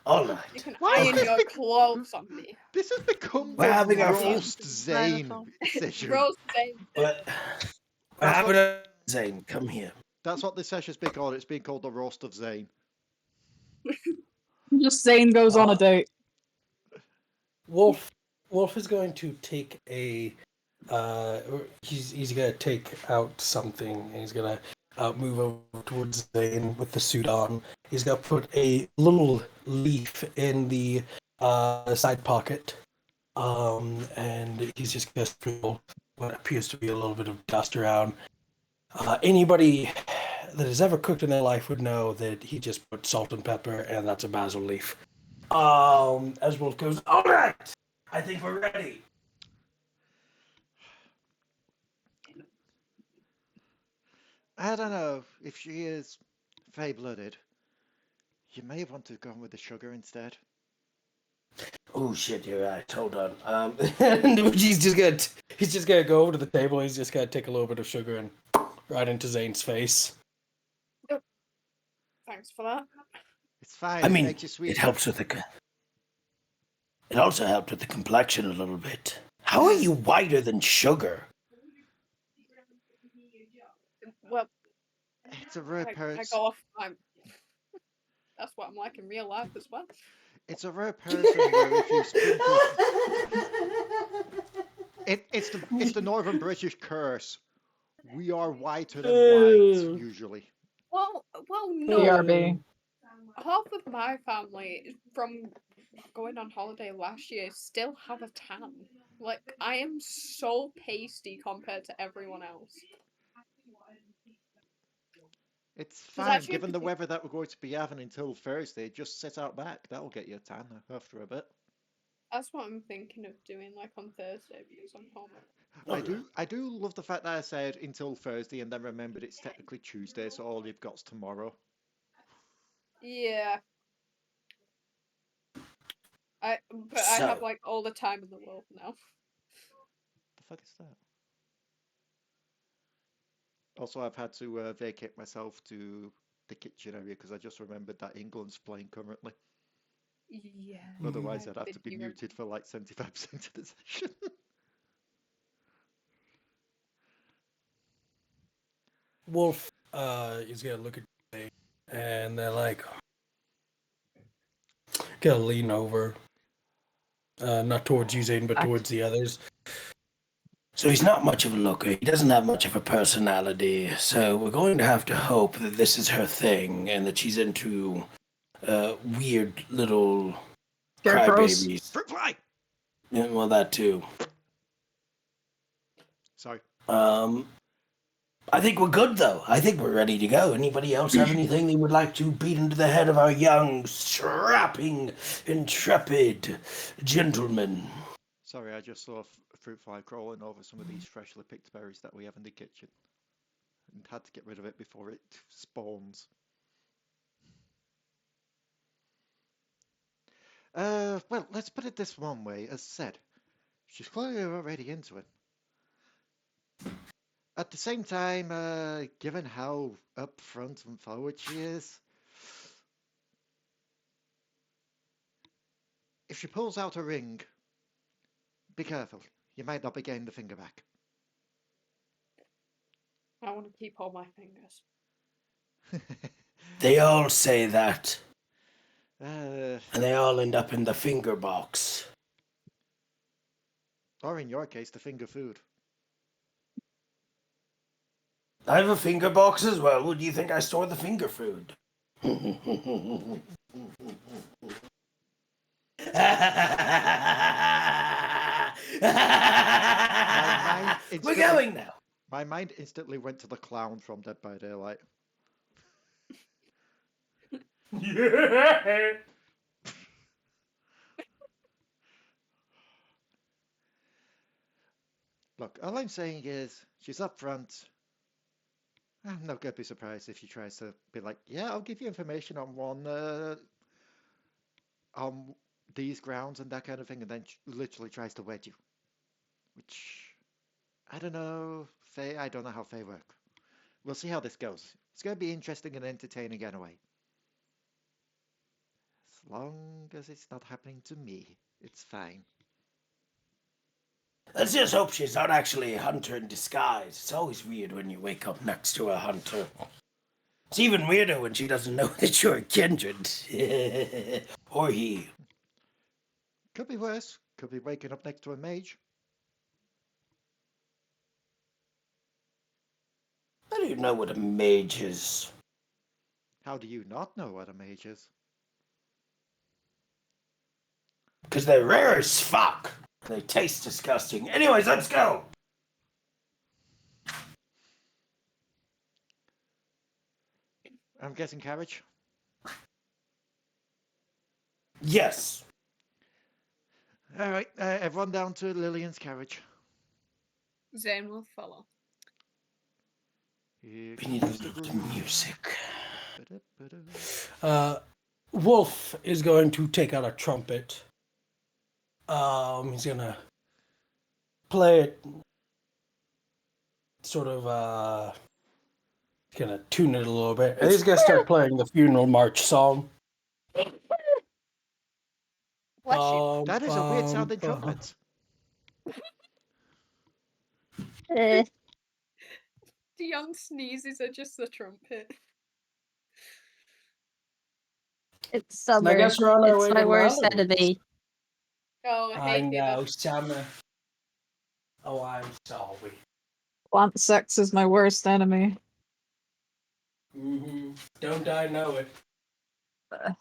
all right. You can Why is iron this your clothes on me. This has become We're the having our roast Zane Xylophone. session. Rose Zane. But we're That's having what a Zane. Come here. that's what this session's been called. It's been called the roast of Zane. Just Zane goes on a Uh, date. Wolf is going to take a he's gonna take out something and he's gonna move over towards Zane with the suit on. He's gonna put a little leaf in the side pocket. And he's just gonna sprinkle what appears to be a little bit of dust around. Anybody that has ever cooked in their life would know that he just put salt and pepper, and that's a basil leaf. As Wolf goes, all right, I think we're ready. I don't know if she is fey-blooded. You may want to go with the sugar instead. Oh shit, you're right. Hold on. And he's just gonna go over to the table. He's just gonna take a little bit of sugar and right into Zane's face. Thanks for that. It's fine. I It mean, makes you it sweet. helps with the. It also helped with the complexion a little bit. How are you whiter than sugar? Well, It's a rare I perks. go off. That's what I'm like in real life as well. It's a rare person where if you sprinkle, it's the Northern British curse. We are whiter than white usually. Well, no. BRB. Half of my family from going on holiday last year still have a tan. Like, I am so pasty compared to everyone else. It's There's fine, actually a given the partic- weather that we're going to be having until Thursday. Just sit out back. That'll get you a tan after a bit. That's what I'm thinking of doing, like on Thursday, because I'm home. I do love the fact that I said until Thursday and then remembered it's technically Tuesday, so all you've got's tomorrow. Yeah. But I have like all the time in the world now. The fuck is that? Also, I've had to vacate myself to the kitchen area because I just remembered that England's playing currently. Yeah. Otherwise, I'd have Did to be you muted for like 75% of the session. Wolf is gonna look at you and they're like, gonna lean over, not towards you, Zane, but towards the others. So he's not much of a looker. He doesn't have much of a personality. So we're going to have to hope that this is her thing and that she's into weird little Scarecrows. crybabies. Fruit fly! Yeah, well, that too. Sorry. I think we're good, though. I think we're ready to go. Anybody else have anything they would like to beat into the head of our young, strapping, intrepid gentleman? Sorry, I just saw a fruit fly crawling over some of these freshly picked berries that we have in the kitchen and had to get rid of it before it spawns. Well, let's put it this one way. As said, she's clearly already into it. At the same time, given how upfront and forward she is, if she pulls out a ring, be careful. You might not be getting the finger back. I want to keep all my fingers. They all say that, Uh, and they all end up in the finger box. or in your case, the finger food. I have a finger box as well. Where do you think I store the finger food? We're going now. My mind instantly went to the clown from Dead by Daylight. Yeah. Look, all I'm saying is, she's up front. I'm not going to be surprised if she tries to be like, yeah, I'll give you information on these grounds and that kind of thing, and then literally tries to wed you. Which, I don't know, Faye, I don't know how Faye work. We'll see how this goes. It's going to be interesting and entertaining anyway. As long as it's not happening to me, it's fine. Let's just hope she's not actually a hunter in disguise. It's always weird when you wake up next to a hunter. It's even weirder when she doesn't know that you're a kindred. Or he. Could be worse. Could be waking up next to a mage. I don't know what a mage is. How do you not know what a mage is? Because they're rare as fuck. They taste disgusting. Anyways, let's go. I'm guessing carriage? Yes. Alright, everyone down to Lillian's carriage. Zane will follow. Here We need comes a the little groove. music. Ba-da-ba-da. Wolf is going to take out a trumpet. He's gonna play it. Sort of, gonna tune it a little bit. And he's gonna start playing the funeral march song. Bless you. That is a weird sounding trumpet. Dion sneezes are just the trumpet. It's summer. I guess we're on our It's way my to worst Mallory's. enemy. Oh, I I hate know, that. summer. Oh, I'm sorry. Plant sex is my worst enemy. Don't I know it? I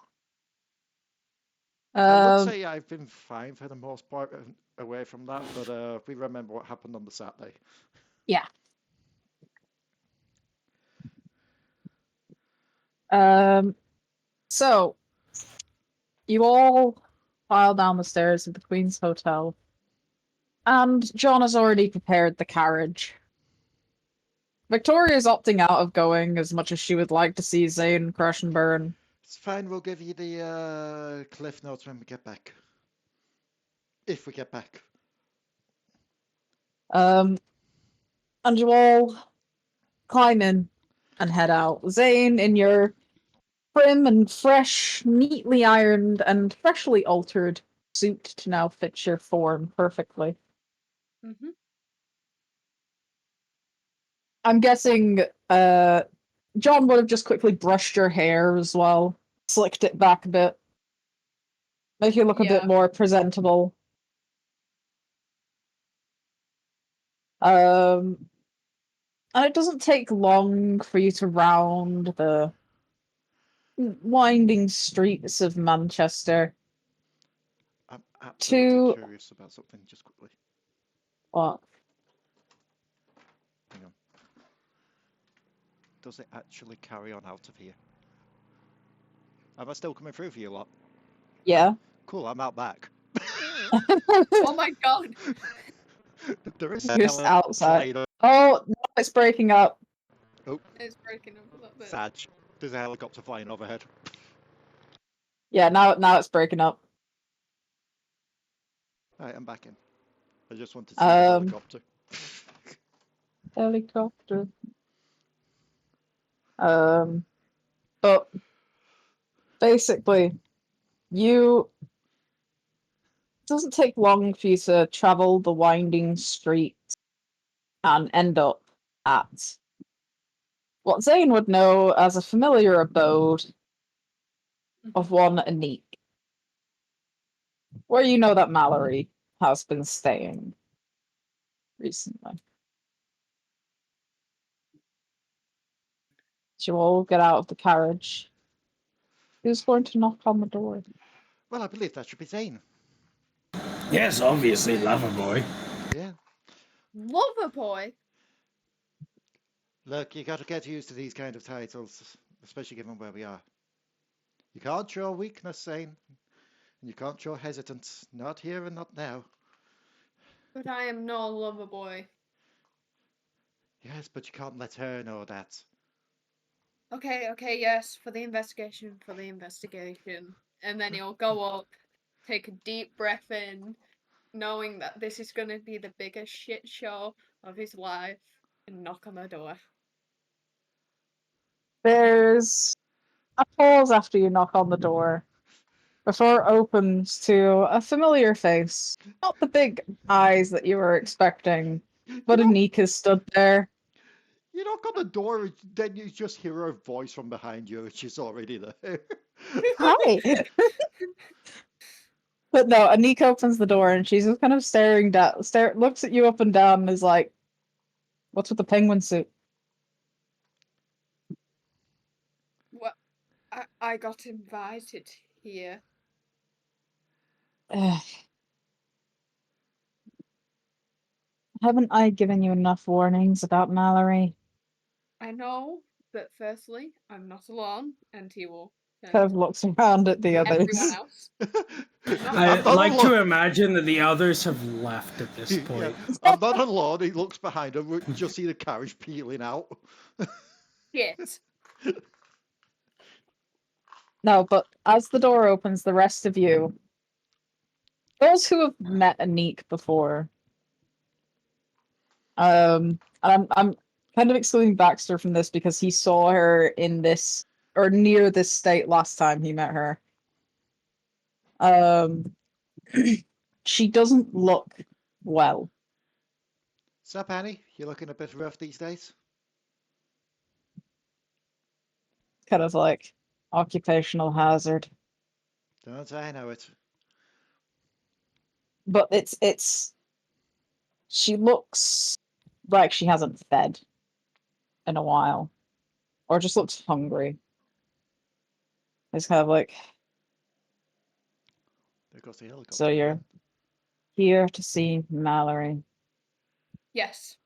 would Um, say I've been fine for the most part away from that, but we remember what happened on the Saturday. yeah. So you all file down the stairs of the Queen's Hotel, and John has already prepared the carriage. Victoria's opting out of going as much as she would like to see Zane crash and burn. It's fine, we'll give you the cliff notes when we get back. If we get back. And you all climb in and head out. Zane, in your prim and fresh, neatly ironed and freshly altered suit to now fit your form perfectly. Mm-hmm. I'm guessing John would have just quickly brushed your hair as well, slicked it back a bit, make you look a bit Yeah. more presentable. And it doesn't take long for you to round the winding streets of Manchester I'm absolutely to curious about something just quickly. what? Hang on. Does it actually carry on out of here? Am I still coming through for you lot? Yeah. Cool, I'm out back. Oh my god. There is Just a outside. plane. Oh, no, it's breaking up. It's breaking up a little bit. Sag. There's a helicopter flying overhead. Yeah, now it's breaking up. Right, I'm back in. I just wanted to see the helicopter. Helicopter. But basically, it doesn't take long for you to travel the winding streets and end up at what Zane would know as a familiar abode of one Anik, where you know that Mallory has been staying recently. So you all get out of the carriage. Who's going to knock on the door? Well, I believe that should be Zane. Yes, obviously, lover boy. Yeah. Lover boy. Look, you got to get used to these kind of titles, especially given where we are. You can't show weakness, Zane. And you can't show hesitance. Not here and not now. But I am no lover boy. Yes, but you can't let her know that. Okay, yes, for the investigation. And then he'll go up, take a deep breath in, knowing that this is going to be the biggest shit show of his life, and knock on the door. There's a pause after you knock on the door before it opens to a familiar face. Not the big eyes that you were expecting, but Anika stood there. You knock on the door, then you just hear her voice from behind you, and she's already there. Hi. But no, Anika opens the door and she's just kind of staring down, looks at you up and down and is like, "What's with the penguin suit?" Well, I got invited here. Haven't I given you enough warnings about Mallory? I know, but firstly, I'm not alone, and he will Kind of looks around at the everyone others. else. I not like alone. to imagine that the others have left at this Yeah, point. I'm not alone. He looks behind him. We just see the carriage peeling out. Shit. No, but as the door opens, the rest of you, those who have met Anik before, and I'm kind of excluding Baxter from this because he saw her in this or near this state last time he met her. She doesn't look well. Sup, Annie? You looking a bit rough these days? Kind of like occupational hazard. Don't I know it? But it's she looks like she hasn't fed in a while, or just looks hungry. It's kind of like, There goes the helicopter so you're again. here to see Mallory. Yes.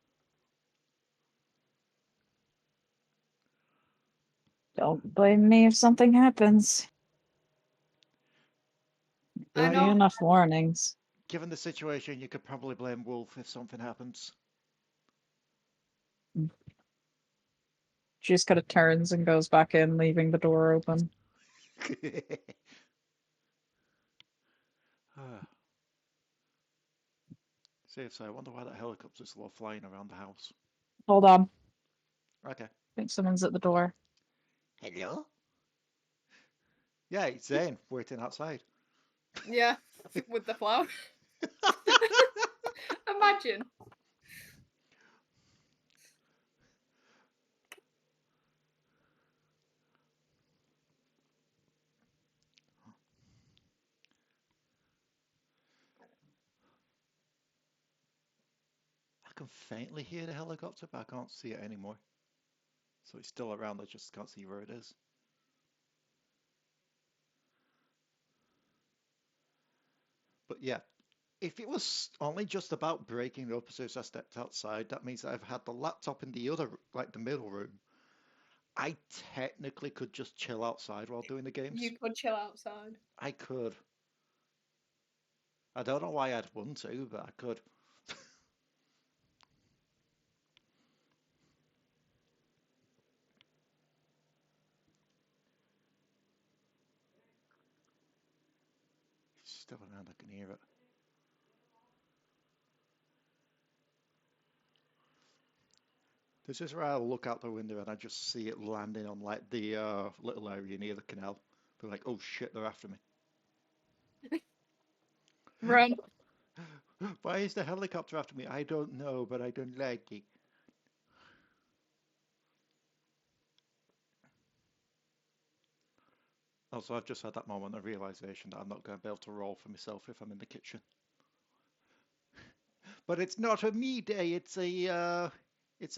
Don't blame me if something happens. I Give you know. enough warnings. Given the situation, you could probably blame Wolf if something happens. She just kind of turns and goes back in, leaving the door open. Safe so I wonder why that helicopter's still flying around the house. Hold on. Okay. I think someone's at the door. Hello? Yeah, it's Zane waiting outside. Yeah, with the flower. Imagine. I can faintly hear the helicopter, but I can't see it anymore. So it's still around, I just can't see where it is. But yeah, if it was only just about breaking up as soon as I stepped outside, that means that I've had the laptop in the other, like the middle room. I technically could just chill outside while doing the games. You could chill outside. I could. I don't know why I'd want to, but I could. It's still around, I can hear it. This is where I look out the window and I just see it landing on like the little area near the canal. Be like, oh shit, they're after me. Run. Why is the helicopter after me? I don't know, but I don't like it. Also, I've just had that moment of realization that I'm not going to be able to roll for myself if I'm in the kitchen. But it's not a me day. It's a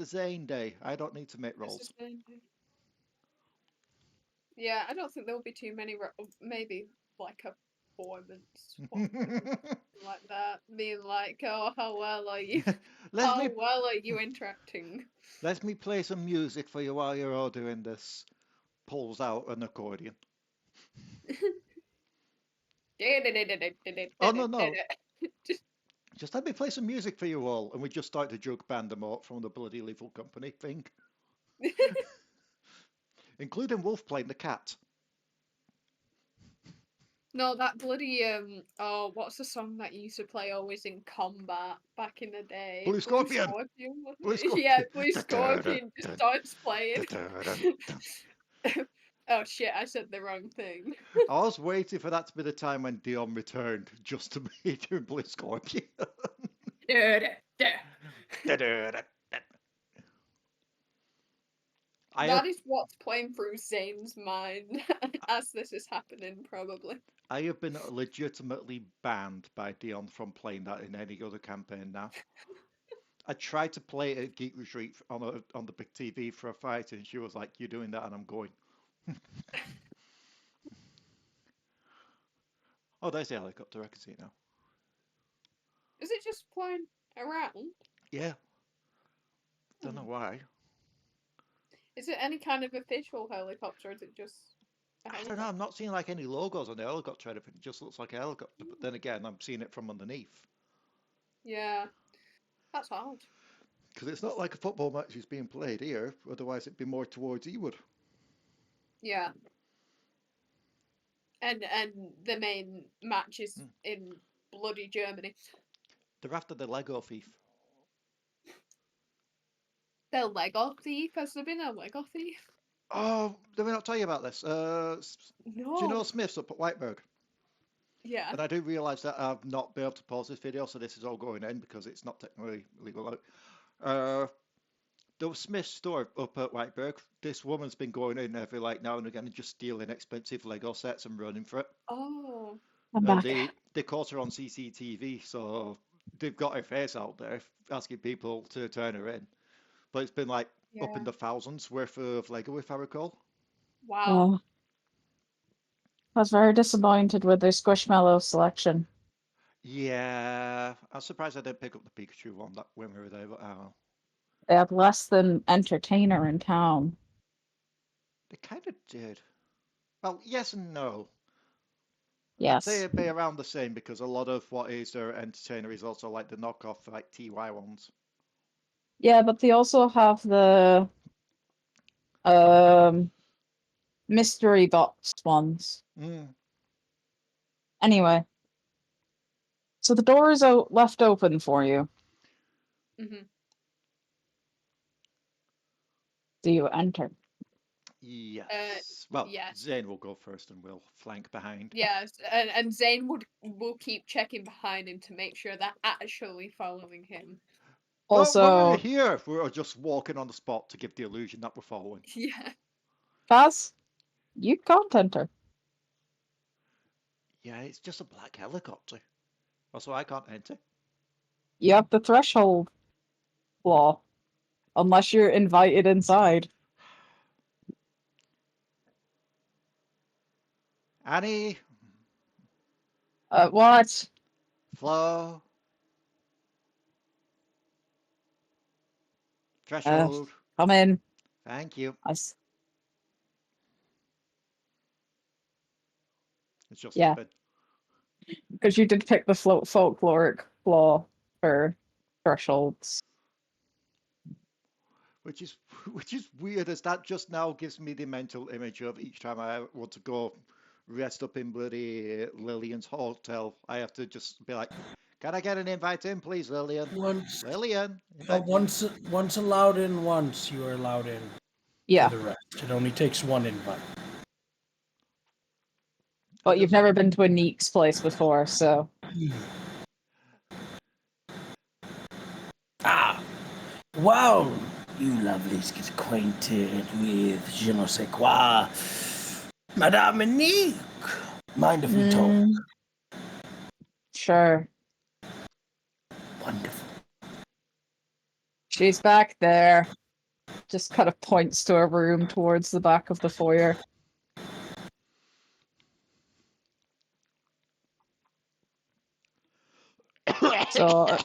Zane day. I don't need to make rolls. Yeah, I don't think there'll be too many. Maybe like a performance like that, being like, "Oh, how well are you? How well are you interacting?" Let me play some music for you while you're all doing this. Pulls out an accordion. Oh no. Just let me play some music for you all, and we just start the joke band them out from the Bloody Lethal Company thing. Including Wolf playing the cat. No, that bloody oh, what's the song that you used to play always in combat back in the day? Blue Scorpion! Blue Scorpion! Yeah, Blue Scorpion just starts playing. Oh shit, I said the wrong thing. I was waiting for that to be the time when Dion returned, just to be doing Blue Scorpion. That is what's playing through Zane's mind as this is happening, probably. I have been legitimately banned by Dion from playing that in any other campaign now. I tried to play it at Geek Retreat on the big TV for a fight, and she was like, "You're doing that," and I'm going. Oh, there's the helicopter. I can see it now. Is it just flying around? Yeah. Don't know why. Is it any kind of official helicopter, or is it just a I helicopter? don't know. I'm not seeing like any logos on the helicopter. It just looks like a helicopter. But then again, I'm seeing it from underneath. Yeah, that's odd. Because it's not like a football match is being played here. Otherwise, it'd be more towards Ewood. Yeah. And the main match is in bloody Germany. They're after the Lego thief. The Lego thief? Has there been a Lego thief? Oh, did we not tell you about this? No. Do you know Smith's up at Whiteberg? Yeah. And I do realise that I've not been able to pause this video, so this is all going in because it's not technically legal. the Smith's store up at Whiteberg, this woman's been going in every like now and again and just stealing expensive Lego sets and running for it. Oh. I'm And back. they caught her on CCTV, so they've got her face out there asking people to turn her in. But it's been like up in Yeah. the thousands worth of Lego, if I recall. Wow. Oh, I was very disappointed with their Squishmallow selection. Yeah, I'm surprised I didn't pick up the Pikachu one that when we were there, but They had less than Entertainer in town. they kind of did. Well, yes and no. I'd say Yes. it'd be around the same because a lot of what is their entertainer is also like the knockoff, like TY ones. Yeah, but they also have the um mystery box ones. Mm. Anyway, so the door is left open for you. Hmm. Do you enter? Yes. Well, Yes. Zane will go first and we'll flank behind. Yes, and Zane will keep checking behind him to make sure they're actually following him. Don't worry, Also, here we're just walking on the spot to give the illusion that we're following. Yeah. Faz, you can't enter. Yeah, it's just a black helicopter. Also, I can't enter. You have the threshold law, unless you're invited inside. Annie, What? Flo, threshold. Come in. Thank you. Us. It's just Yeah. stupid. Because you did pick the folkloric law for thresholds. Which is which is weird as that just now gives me the mental image of each time I want to go rest up in bloody Lillian's hotel. I have to just be like, can I get an invite in, please, Lillian? Once, Lillian, invite me. once allowed in, once you are allowed in. Yeah, For the rest, it only takes one invite. but you've never been to a Neek's place before, so. Ah, wow! You lovelies get acquainted with je ne sais quoi, Madame Nique. Mind if we talk? Sure. Wonderful. She's back there. Just kind of points to a room towards the back of the foyer. So,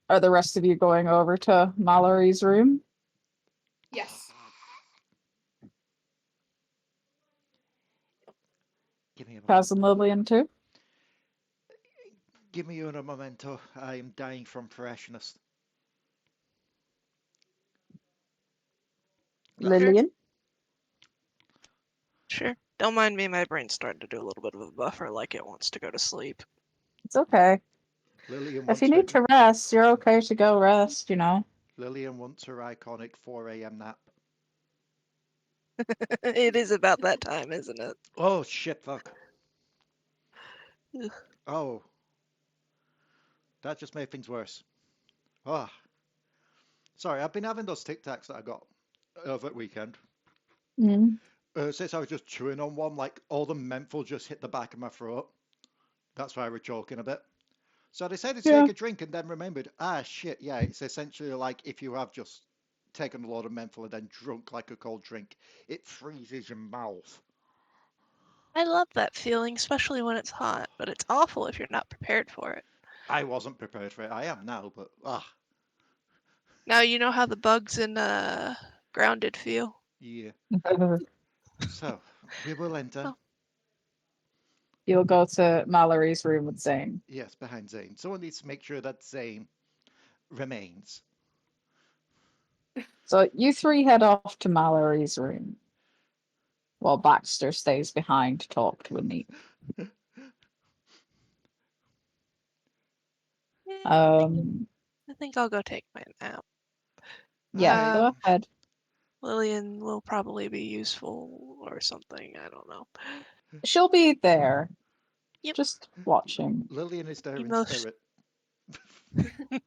are the rest of you going over to Mallory's room? Yes. Give me a moment. Kaz and Lillian too? Give me a memento. I am dying from freshness. Lillian? Sure. Don't mind me, my brain's starting to do a little bit of a buffer like it wants to go to sleep. It's okay. Lillian If wants you need to rest, you're okay to go rest, you know. Lillian wants her iconic 4 a.m. nap. It is about that time, isn't it? Oh shit! Fuck. Ugh. Oh, that just made things worse. Oh, sorry. I've been having those Tic Tacs that I got over the weekend. Mm. Since I was just chewing on one, like all the menthol just hit the back of my throat. That's why we're choking a bit. So I decided to take a drink and then remembered, shit, yeah, it's essentially like if you have just taken a lot of menthol and then drunk like a cold drink, it freezes your mouth. I love that feeling, especially when it's hot, but it's awful if you're not prepared for it. I wasn't prepared for it. I am now, but Now you know how the bugs in Grounded feel. yeah. So we will enter. Oh. You'll go to Mallory's room with Zane. Yes, behind Zane. Someone needs to make sure that Zane remains. So you three head off to Mallory's room, while Baxter stays behind to talk to Neek. I think I'll go take my nap. Yeah, go ahead. Lillian will probably be useful or something. I don't know. She'll be there. Yep. Just watching. Lillian is there in Emotion- spirit.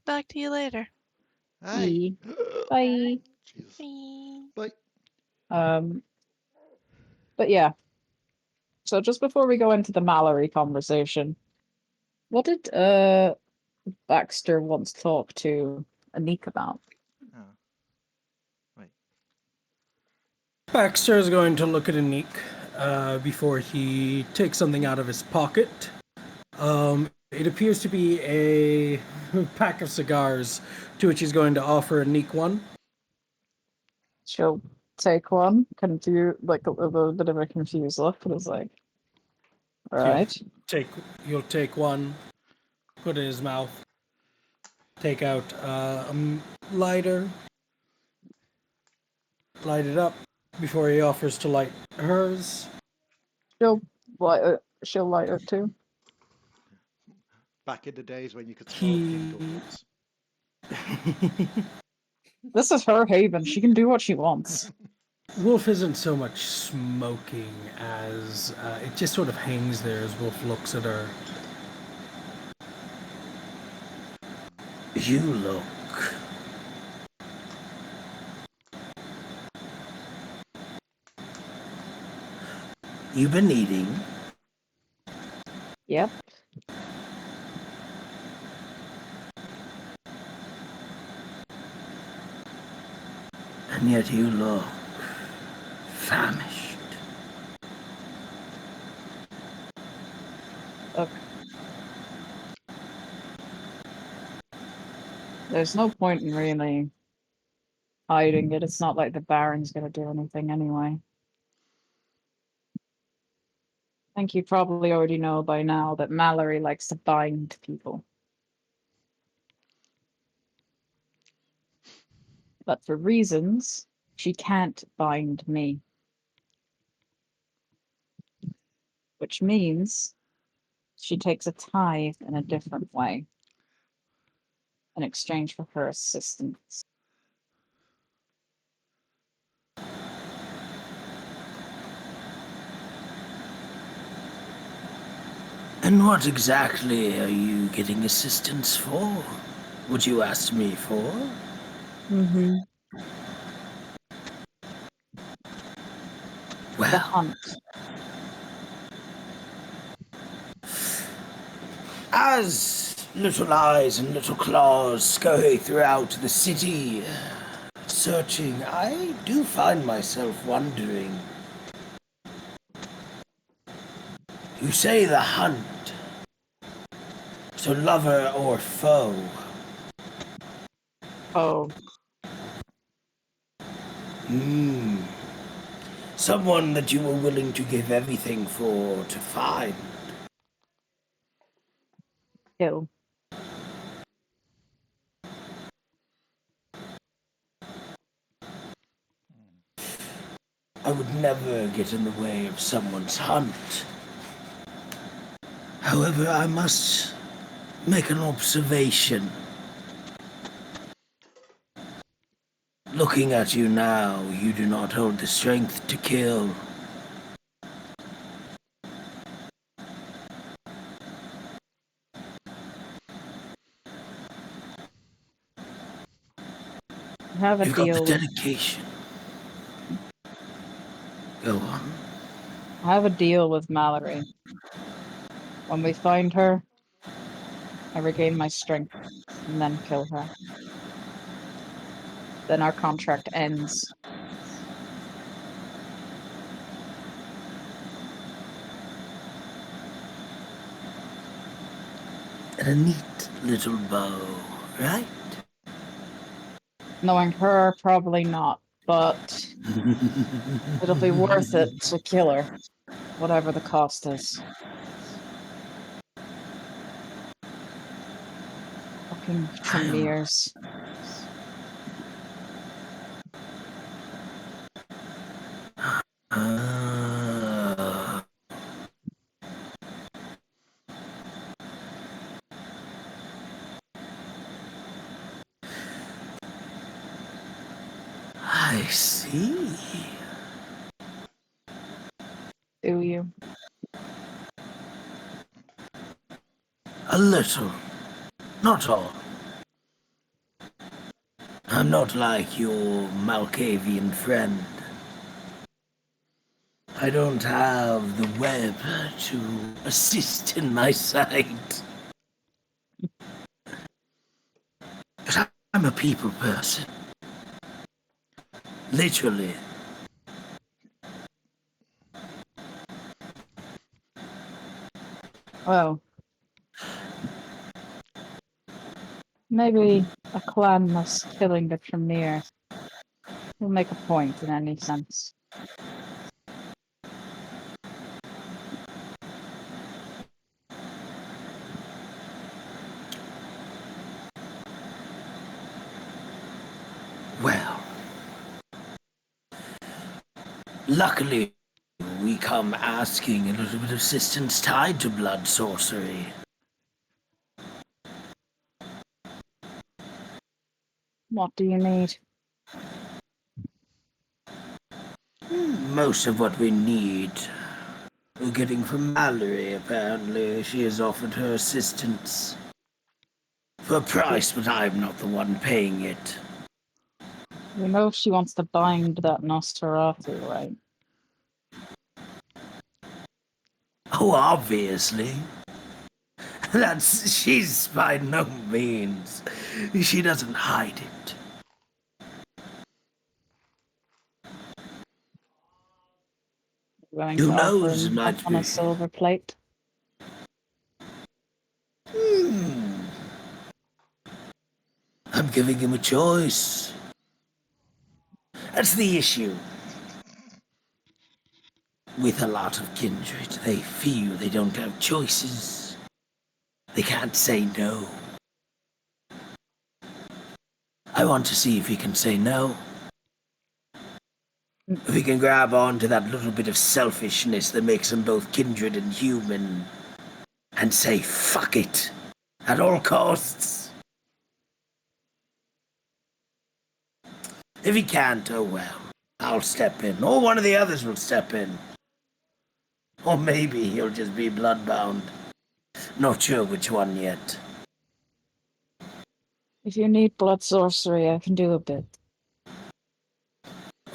Back to you later. Hey. Bye. Jesus. Bye. Bye. But yeah. So just before we go into the Mallory conversation, what did Baxter once talk to Anik about? Oh. Wait. Baxter is going to look at Anik before he takes something out of his pocket. It appears to be a pack of cigars, to which he's going to offer Anik one. She'll take one, like a little bit of a confused look, but it's like, all right. He'll take one, put it in his mouth, take out a lighter, light it up before he offers to light hers. She'll light it too. Back in the days when you could smoke indoors. This is her haven. She can do what she wants. Wolf isn't so much smoking as it just sort of hangs there as Wolf looks at her. You look. You've been eating. Yep. And yet you look famished. Look. There's no point in really hiding it. It's not like the Baron's gonna do anything anyway. I think you probably already know by now that Mallory likes to bind people. But for reasons, she can't bind me. Which means she takes a tithe in a different way in exchange for her assistance. And what exactly are you getting assistance for? What you asked me for? Mm-hmm. The Well, hunt. as little eyes and little claws scurry throughout the city, searching, I do find myself wondering. You say the hunt. So lover or foe? Oh, Someone that you were willing to give everything for to find. kill. I would never get in the way of someone's hunt. However, I must make an observation. Looking at you now, you do not hold the strength to kill. I have a You've got the deal. dedication. Go on. I have a deal with Mallory. When we find her, I regain my strength and then kill her. Then our contract ends. And a neat little bow, right? Knowing her, probably not, but it'll be worth it to kill her, whatever the cost is. Fucking Tremors. I see. Do you? A little. Not all. I'm not like your Malkavian friend. I don't have the web to assist in my sight. But I'm a people person. Literally. Well, maybe a clanless killing the Tremere will make a point in any sense. Well, luckily, we come asking a little bit of assistance tied to blood sorcery. What do you need? Most of what we need, we're getting from Mallory, apparently. She has offered her assistance. For a price, but I'm not the one paying it. You know she wants to bind that Nosferatu, right? Oh, obviously. She's by no means. She doesn't hide it. Willing Who to offer knows, it him might on be. a silver plate? I'm giving him a choice. That's the issue. With a lot of kindred, they feel they don't have choices. They can't say no. I want to see if he can say no. If he can grab onto that little bit of selfishness that makes them both kindred and human and say fuck it at all costs. If he can't, oh well, I'll step in, or one of the others will step in. Or maybe he'll just be bloodbound. Not sure which one yet. If you need blood sorcery, I can do a bit.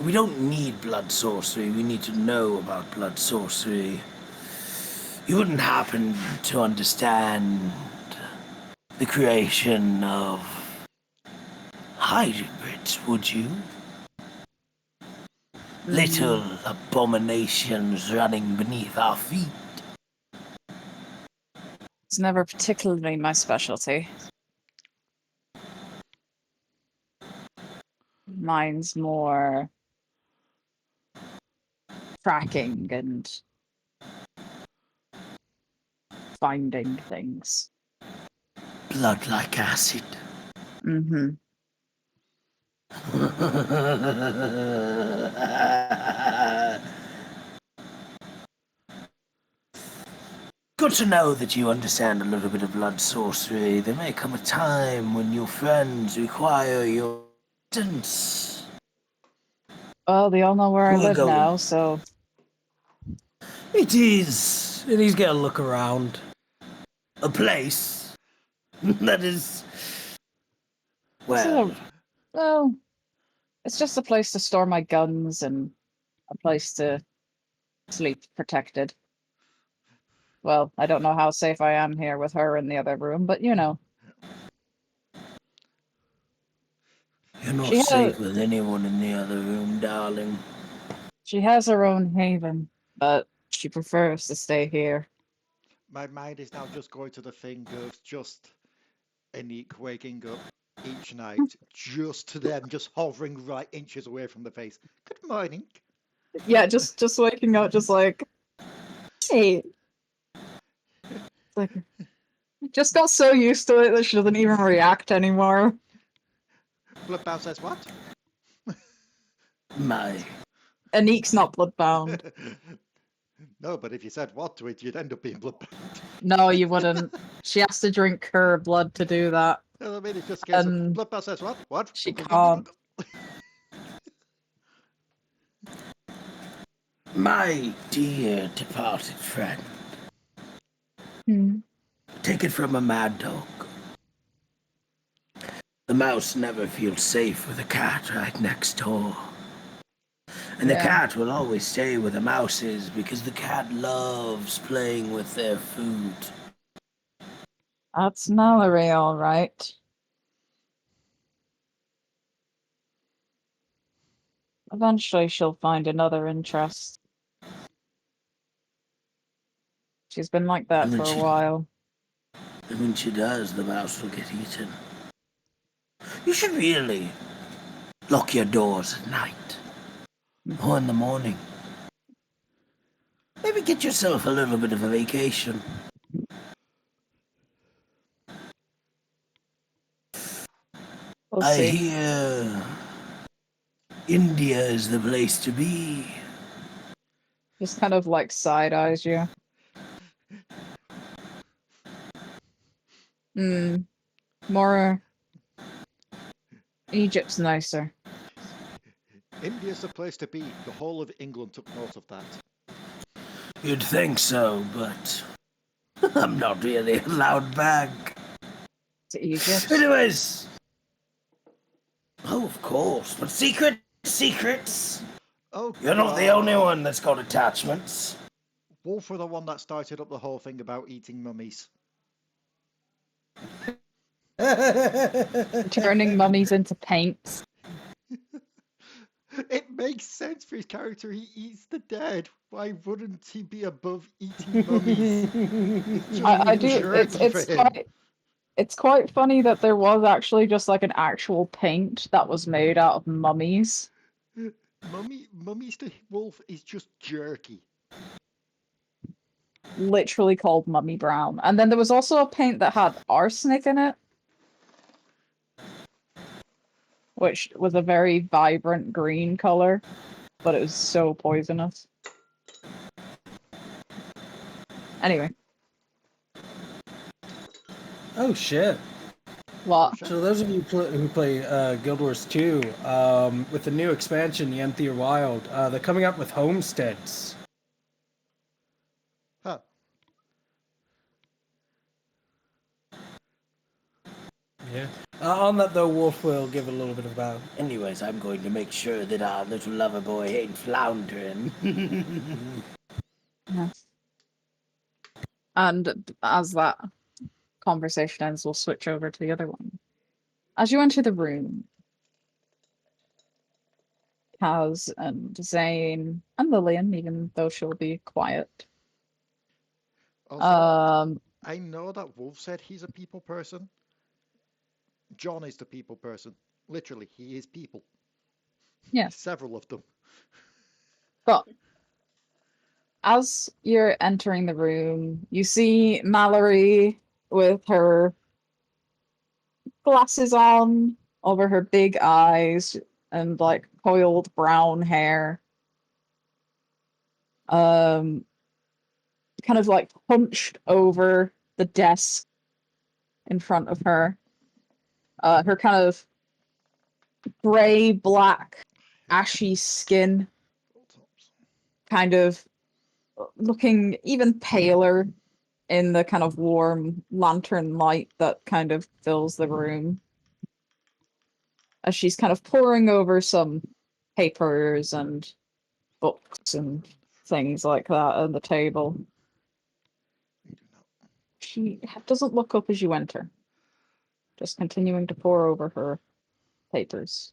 We don't need blood sorcery, we need to know about blood sorcery. You wouldn't happen to understand the creation of hybrids, would you? Little abominations running beneath our feet. It's never particularly my specialty. Mine's more tracking and finding things. Blood like acid. Mm-hmm. Good to know that you understand a little bit of blood sorcery. There may come a time when your friends require your assistance. Well, they all know where I We're live going. now, so It is. And he's gonna look around. A place that is, well, it's just a place to store my guns and a place to sleep protected. Well, I don't know how safe I am here with her in the other room, but you know. you're not She safe has- with anyone in the other room, darling. She has her own haven, but she prefers to stay here. My mind is now just going to the thing of just Anik waking up each night, just to them, just hovering right inches away from the face. Good morning. Yeah, just waking up, just like, hey. It's like, just got so used to it that she doesn't even react anymore. Bloodbound says what? My. Anik's not bloodbound. No, but if you said what to it, you'd end up being bloodbound. No, you wouldn't. She has to drink her blood to do that. I mean, it just gets And bloodbound says what? What? she can't. My dear departed friend. Hmm. Take it from a mad dog. The mouse never feels safe with a cat right next door. And the Yeah. cat will always stay where the mouse is because the cat loves playing with their food. That's Mallory, all right. Eventually she'll find another interest. She's been like that And then for a she- while. And when she does, the mouse will get eaten. You should really lock your doors at night or in the morning. Maybe get yourself a little bit of a vacation. We'll I see. hear India is the place to be. Just kind of like side eyes you. More Egypt's nicer. India's the place to be. The whole of England took note of that. You'd think so, but I'm not really allowed back. To Egypt. Anyways. Oh, of course. But secrets. Oh, You're not the God. only one that's got attachments. Wolf were the one that started up the whole thing about eating mummies. Turning mummies into paints. It makes sense for his character. He eats the dead. Why wouldn't he be above eating mummies? It's just I do. jerky for him. It's quite funny that there was actually just like an actual paint that was made out of mummies. Mummies to Wolf is just jerky. Literally called Mummy Brown. And then there was also a paint that had arsenic in it, which was a very vibrant green color, but it was so poisonous. Anyway. Oh shit. What? So those of you who play Guild Wars 2, with the new expansion, the Nth Wild, they're coming up with homesteads. Huh. Yeah. On that though, Wolf will give a little bit of a... Anyways, I'm going to make sure that our little lover boy ain't floundering. Yeah. And as that conversation ends, we'll switch over to the other one. As you enter the room, Kaz and Zane and Lillian, even though she'll be quiet. Also, I know that Wolf said he's a people person. John is the people person. Literally, he is people. Yes. Several of them. But as you're entering the room, you see Mallory with her glasses on over her big eyes and like coiled brown hair. Kind of like hunched over the desk in front of her. Her kind of gray, black, ashy skin kind of looking even paler in the kind of warm lantern light that kind of fills the room. As she's kind of poring over some papers and books and things like that on the table. She doesn't look up as you enter, just continuing to pore over her papers.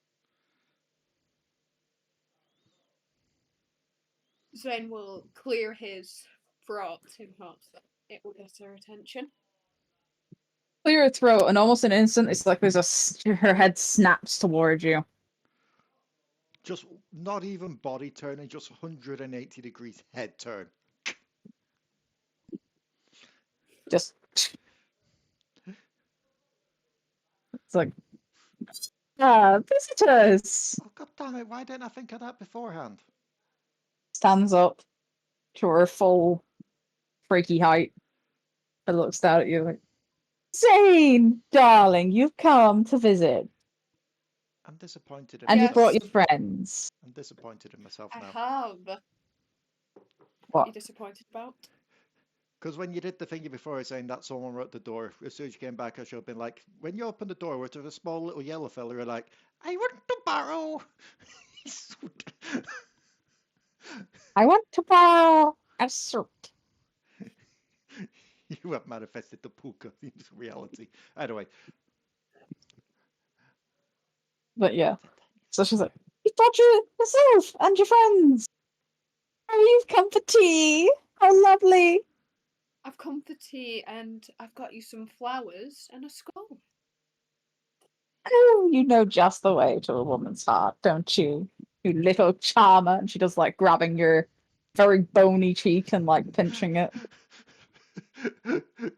Zane will clear his throat in hopes that it will get her attention. Clear her throat, and almost an instant, it's like her head snaps towards you. Just not even body turning, just 180 degrees head turn. Just. It's like, visitors! Oh, God damn it, why didn't I think of that beforehand? Stands up to her full freaky height and looks down at you like, Zane, darling, you've come to visit. I'm disappointed in And you myself. brought your friends. I'm disappointed in myself I now. have. What are What? you disappointed about? Because when you did the thingy before saying that someone were at the door, as soon as you came back, I should have been like, when you opened the door, was there a small little yellow fella? You're like, I want to borrow. I want to borrow a suit. You have manifested the puka into reality. Anyway. But yeah. So she's like, you brought yourself and your friends. Oh, you've come for tea. How lovely. I've come for tea and I've got you some flowers and a scone. Oh, you know just the way to a woman's heart, don't you? You little charmer. And she does like grabbing your very bony cheek and like pinching it.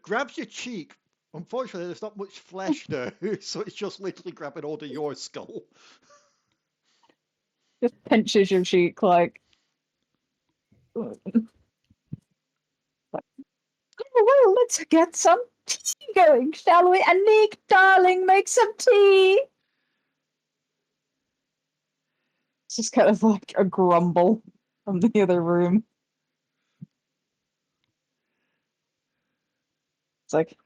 Grabs your cheek. Unfortunately, there's not much flesh there, so it's just literally grabbing hold of your skull. Just pinches your cheek like. Oh, well, let's get some tea going, shall we? Anik, darling, make some tea. It's just kind of like a grumble from the other room. It's like,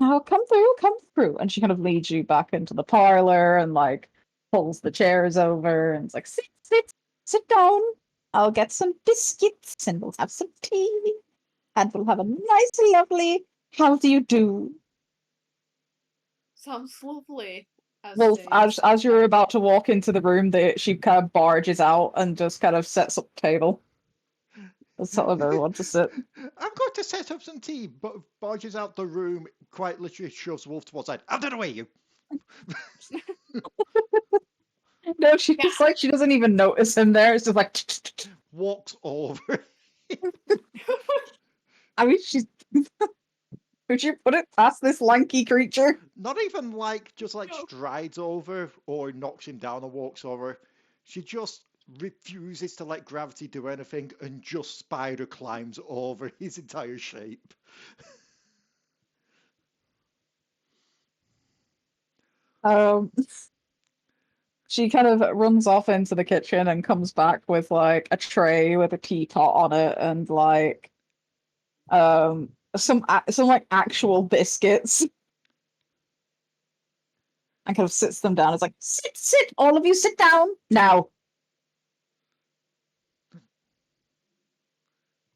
oh, come through. And she kind of leads you back into the parlor and like pulls the chairs over and it's like, sit down. I'll get some biscuits and we'll have some tea and we'll have a nice, lovely, how do you do? Sounds lovely. Wolf, Zane as sits you're down. about to walk into the room, she kind of barges out and just kind of sets up the table. That's telling everyone to sit. I'm going to set up some tea, but barges out the room, quite literally shoves Wolf to one side. Out of the way, you! No, she's like, she doesn't even notice him there. It's just like, Walks over. I mean, she's. Would you put it past this lanky creature? Not even like, just like strides over or knocks him down or walks over. She just refuses to let gravity do anything and just spider climbs over his entire shape. She kind of runs off into the kitchen and comes back with like a tray with a teapot on it and like some like actual biscuits. And kind of sits them down. It's like, sit, all of you sit down now.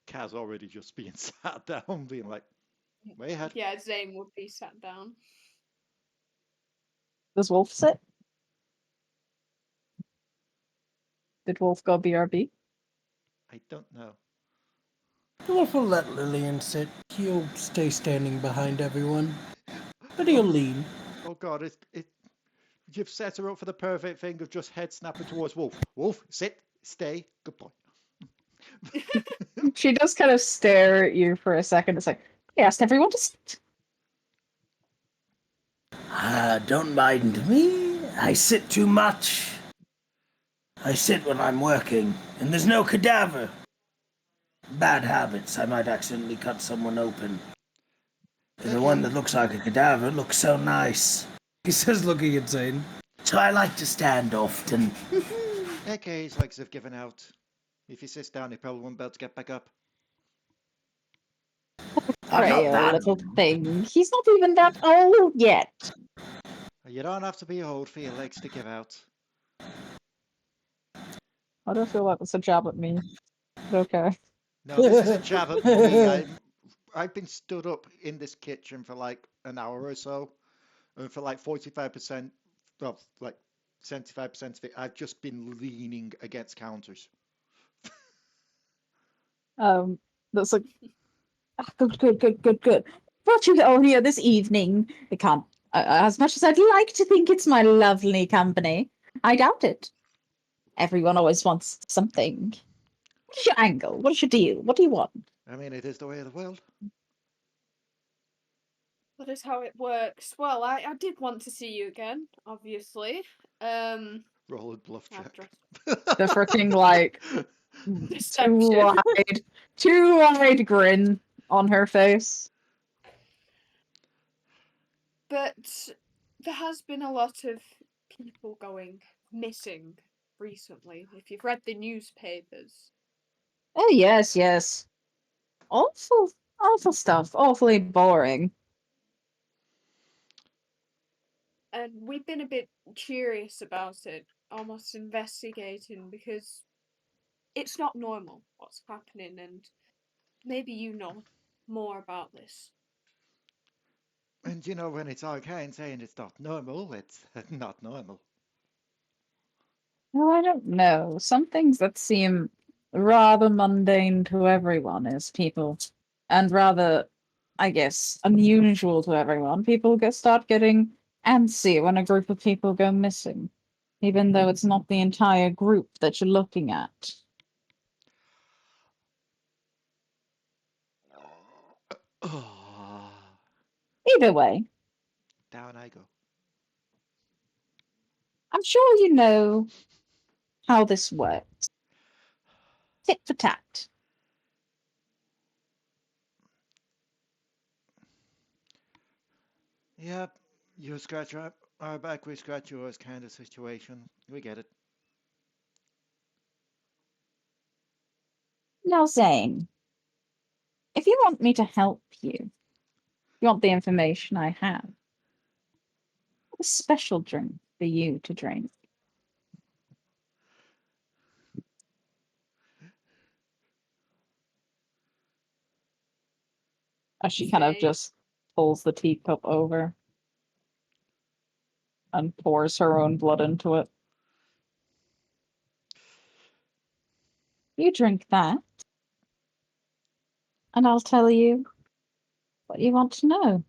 Kaz already just being sat down, being like, way ahead. Yeah, Zane would be sat down. Does Wolf sit? Did Wolf go BRB? I don't know. Wolf will let Lillian sit. He'll stay standing behind everyone. But he'll lean. Oh god, you've set her up for the perfect thing of just head snapping towards Wolf. Wolf, sit, stay, good boy. She does kind of stare at you for a second. It's like, I asked everyone to sit. Don't mind me. I sit too much. I sit when I'm working, and there's no cadaver. Bad habits. I might accidentally cut someone open. The one that looks like a cadaver looks so nice. He says, looking at Zane. So I like to stand often. Okay, his legs have given out. If he sits down, he probably won't be able to get back up. Frail little thing. He's not even that old yet. You don't have to be old for your legs to give out. I don't feel like that's a jab at me. But okay. No, this is a jab at me. I've been stood up in this kitchen for like an hour or so, and for like 45%, well, like 75% of it, I've just been leaning against counters. That's like, good. Brought you all here this evening. I can't, as much as I'd like to think it's my lovely company, I doubt it. Everyone always wants something. What's your angle? What's your deal? What do you want? I mean, it is the way of the world. That is how it works. Well, I did want to see you again, obviously. Roll a bluff check. The freaking like too wide grin on her face. But there has been a lot of people going missing recently, if you've read the newspapers. Oh yes. Awful Awful stuff. Awfully boring. And we've been a bit curious about it, almost investigating, because it's not normal what's happening, and maybe you know more about this. And you know, when it's arcane saying it's not normal, it's not normal. Well, I don't know. Some things that seem rather mundane to everyone as people, and rather, I guess, unusual to everyone, people start getting antsy when a group of people go missing, even though it's not the entire group that you're looking at. Oh, Either way, down I go. I'm sure you know how this works. Tit for tat. Yep, you scratch our back, we scratch yours kind of situation. We get it. Now, Zane, if you want me to help you, you want the information I have, a special drink for you to drink. As she kind of Say, just pulls the teacup over and pours her own blood into it. You drink that, and I'll tell you what you want to know.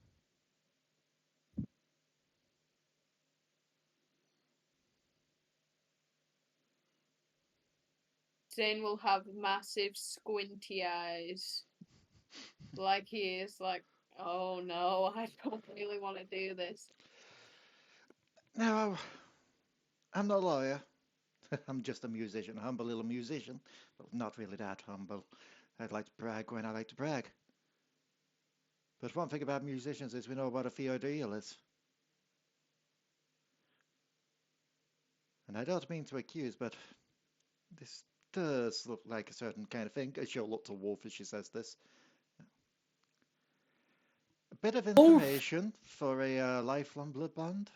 Zane will have massive squinty eyes. Like he is like, oh no, I don't really want to do this. No, I'm not a lawyer. I'm just a musician, a humble little musician, but not really that humble. I'd like to brag when I like to brag. But one thing about musicians is we know what a fee deal is. And I don't mean to accuse, but this does look like a certain kind of thing. She'll look to Wolf as she says this. A bit of information for a lifelong blood bond.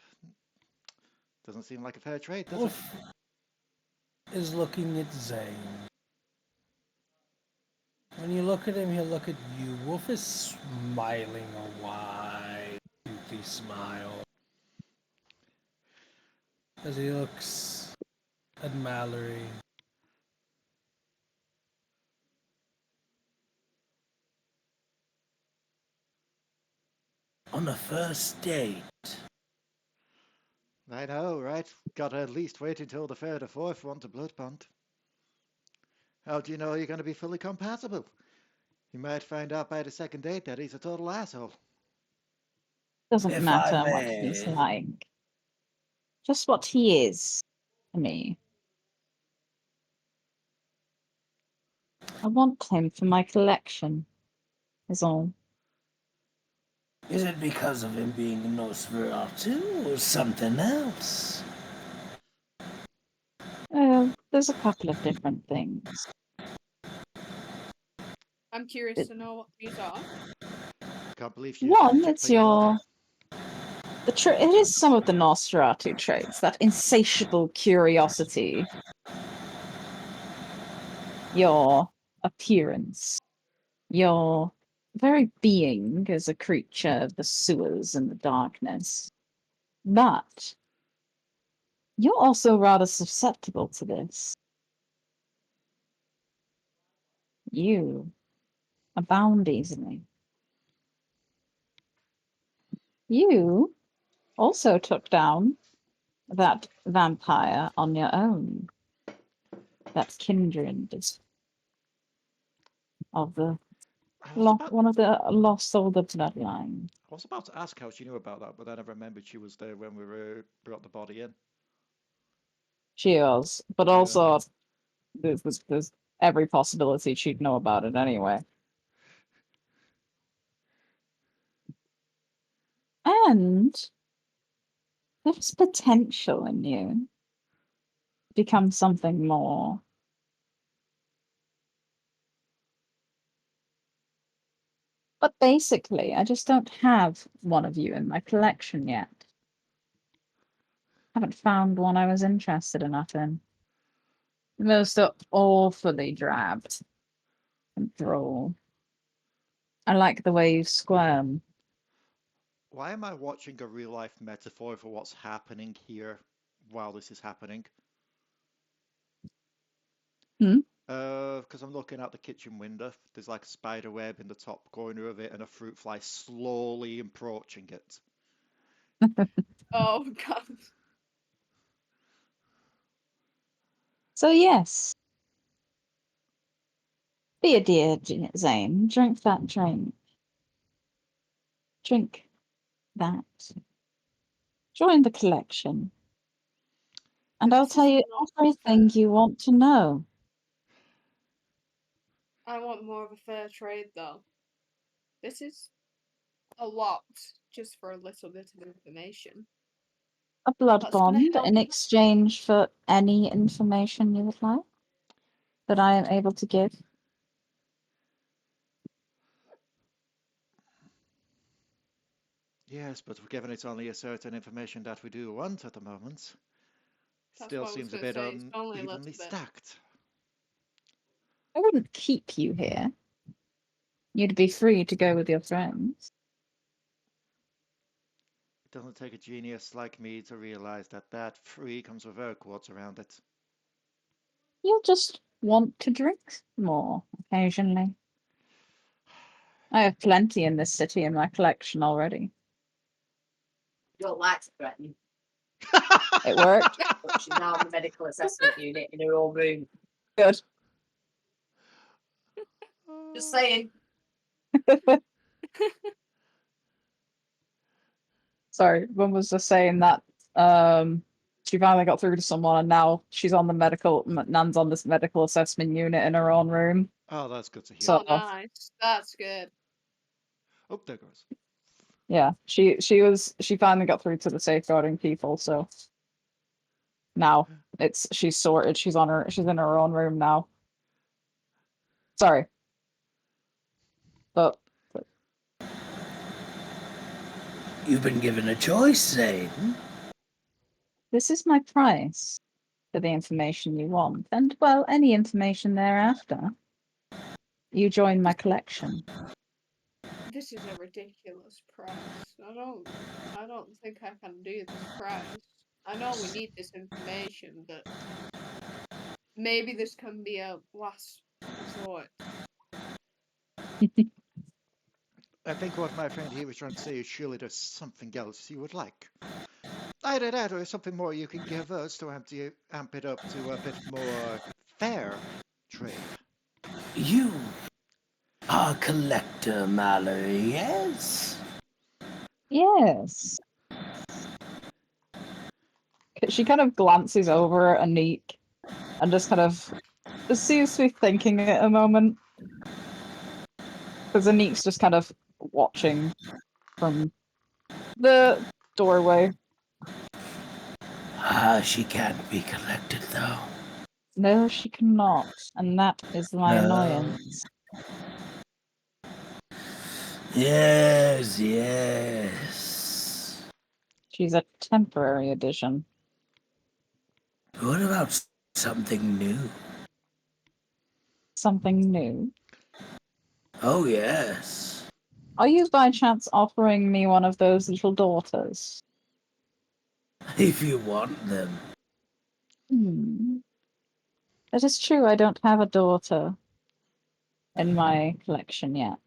Doesn't seem like a fair trade, does it? Wolf is looking at Zane. When you look at him, he'll look at you. Wolf is smiling a wide, toothy smile as he looks at Mallory. On a first date. I know, right? Gotta at least wait until the third or fourth one to blood bond. How do you know you're going to be fully compatible? You might find out by the second date that he's a total asshole. Doesn't If I matter what he's may, like. Just what he is to me. I want him for my collection, is all. is it because of him being a Nosferatu or something else? There's a couple of different things. I'm curious to know what these are. Can't believe she used such One, a it's clean body. it is some of the Nosferatu traits, that insatiable curiosity, your appearance, your very being as a creature of the sewers and the darkness. But you're also rather susceptible to this. You abound easily. You also took down that vampire on your own. That kindred of the one of the lost older bloodline. I was about to ask how she knew about that, but then I remembered she was there when we brought the body in. She is, but Yeah. also there's every possibility she'd know about it anyway. And there's potential in you to become something more. But basically, I just don't have one of you in my collection yet. Haven't found one I was interested enough in. Most are awfully drabbed and droll. I like the way you squirm. Why am I watching a real life metaphor for what's happening here while this is happening? Because I'm looking out the kitchen window. There's like a spider web in the top corner of it and a fruit fly slowly approaching it. Oh god. So yes, be a dear, Zane. Drink that drink. Drink that. Join the collection. And But I'll this tell is you not everything fair. you want to know. I want more of a fair trade, though. This is a lot just for a little bit of information. A blood That's gonna bond help. in exchange for any information you would like that I am able to give. Yes, but given it's only a certain information that we do want at the moment, That's still what I was seems a gonna bit say. It's only a little unevenly bit. stacked. I wouldn't keep you here. You'd be free to go with your friends. It doesn't take a genius like me to realize that that free comes with air quotes around it. You'll just want to drink more occasionally. I have plenty in this city in my collection already. You don't like to threaten. It worked. But she's now in the medical assessment unit in her own room. Good. Just saying. Sorry, one was just saying that she finally got through to someone and now she's on the Nan's on this medical assessment unit in her own room. Oh, that's good to hear. So Oh, nice. That's good. Oh, there goes. yeah, she finally got through to the safeguarding people, so now she's sorted. She's in her own room now. Sorry. But You've been given a choice, Zane. this is my price for the information you want, and well, any information thereafter. You join my collection. This is a ridiculous price. I don't think I can do this price. I know we need this information, but maybe this can be a last resort. I think what my friend here was trying to say is surely there's something else you would like. Either that or something more you can give us to amp it up to a bit more fair trade. You are a collector, Mallory, yes? Yes. She kind of glances over at Anik and just kind of seems to be thinking it a moment. Because Anik's just kind of watching from the doorway. She can't be collected, though. No, she cannot, and that is my No. annoyance. Yes, yes. She's a temporary addition. What about something new? Something new. Oh, yes. Are you by chance offering me one of those little daughters? If you want them. It is true I don't have a daughter in my collection yet.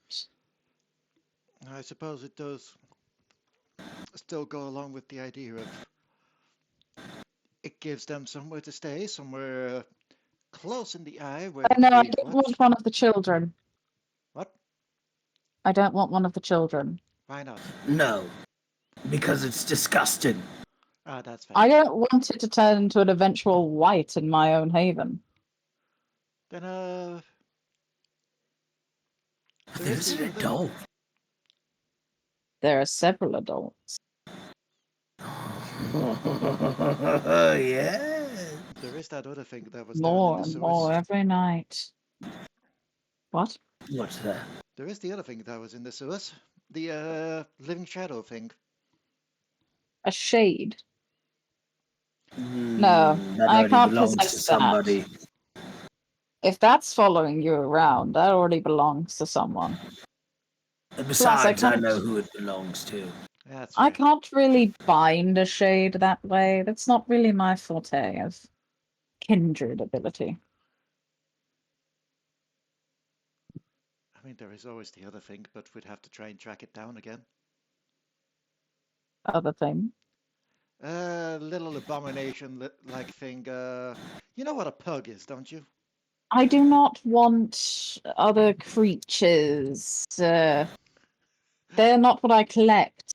I suppose it does still go along with the idea of it gives them somewhere to stay, somewhere close in the eye where they No, can I be don't watched. want one of the children. What? I don't want one of the children. Why not? No. Because it's disgusting. Ah, that's fair. I don't want it to turn into an eventual wight in my own haven. Then, There's an adult. There are several adults. Yeah. there is that other thing that was down in More the and sewers. more every night. What? What's that? There is the other thing that was in the sewers. The living shadow thing. A shade. No, That I already can't belongs to possess that. somebody. If that's following you around, that already belongs to someone. Besides, I can't- know who it belongs to. Yeah, that's I fair. can't really bind a shade that way. That's not really my forte of kindred ability. I mean, there is always the other thing, but we'd have to try and track it down again. Other thing. Little abomination-like thing. You know what a pug is, don't you? I do not want other creatures. They're not what I collect.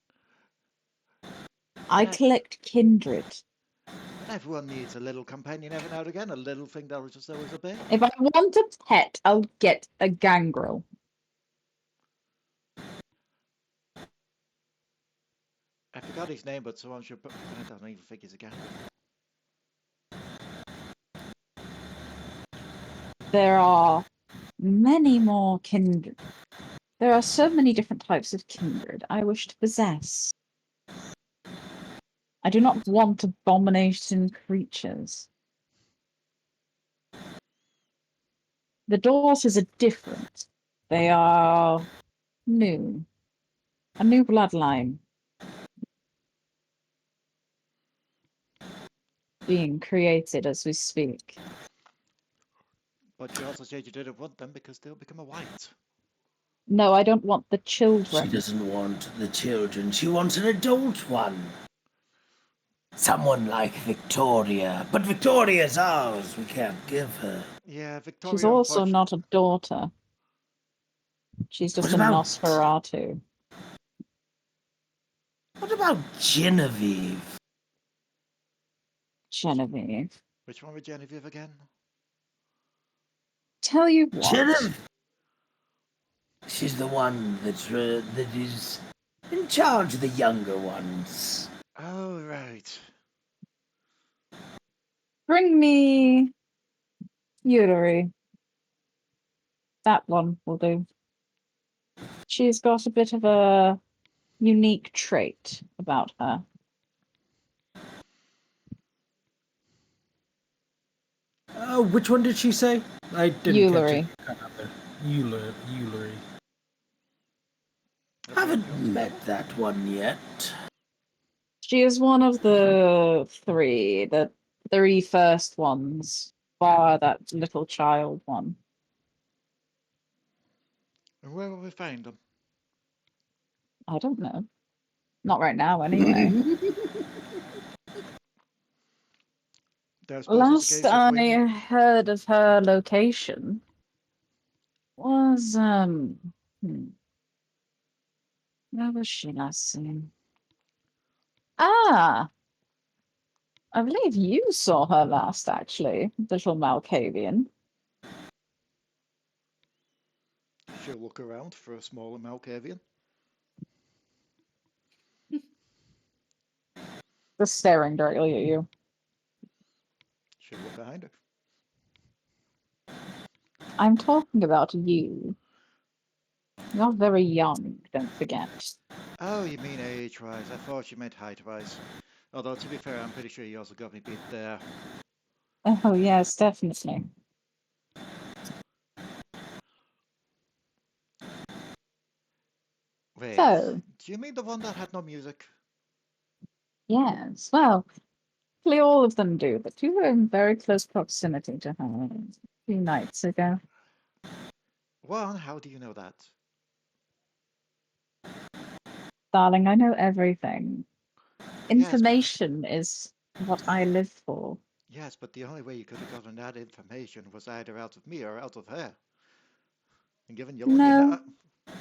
I But collect kindred. everyone needs a little companion every now and again, a little thing that will just always obey. If I want a pet, I'll get a gangrel. I forgot his name, but someone should put... I don't even think he's a guy. There are many more kindred. There are so many different types of kindred I wish to possess. I do not want abomination creatures. The daughters are different. They are new. A new bloodline. Being created as we speak. But you also said you didn't want them because they'll become a white. No, I don't want the She children. doesn't want the children. She wants an adult one. Someone like Victoria. But Victoria's ours. We can't give her. Yeah, Victoria. She's also not a daughter. She's just What a about- Nosferatu. What about Genevieve? Genevieve. Which one with Genevieve again? Tell you what. Genevieve. She's the one that is in charge of the younger ones. Oh, right. Bring me Yuri. That one will do. She's got a bit of a unique trait about her. Which one did she say? I didn't Yuri. catch it. Yuri. Haven't met that one yet. She is one of the three first ones, bar that little child one. And where will we find them? I don't know. Not right now, anyway. There's Last I heard of her location was where was she last seen? Ah, I believe you saw her last, actually, little Malkavian. She'll look around for a smaller Malkavian. Just staring directly at you. She'll look behind her. I'm talking about you. You're very young, don't forget. Oh, you mean age-wise. I thought you meant height-wise. Although, to be fair, I'm pretty sure you also got me beat there. Oh, yes, definitely. Wait, So, do you mean the one that had no music? yes, well, actually all of them do, but you were in very close proximity to her a few nights ago. Well, how do you know that? Darling, I know everything. Information is what I live for. Yes, but the only way you could have gotten that information was either out of me or out of her. And given you're looking No. at...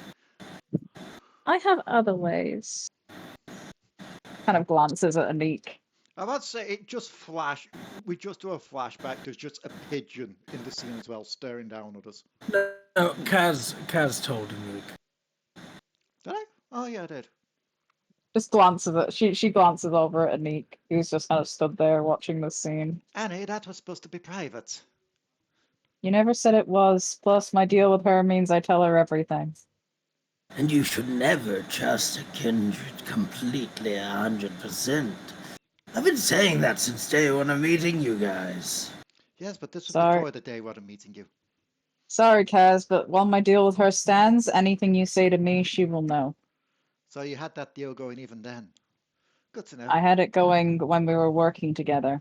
I have other ways. Kind of glances at Anik. I would say it just flash. We just do a flashback. There's just a pigeon in the scene as well, staring down at us. No, Kaz told me. Did I? Oh yeah, I did. Just glances at she glances over at Anik, who's just kind of stood there watching the scene. Annie, that was supposed to be private. You never said it was. Plus, my deal with her means I tell her everything. And you should never trust a kindred completely 100%. I've been saying that since day one of meeting you guys. Yes, but this was Sorry. before the day one of meeting you. Sorry, Kaz, but while my deal with her stands, anything you say to me, she will know. So you had that deal going even then. Good to know. I had it going when we were working together.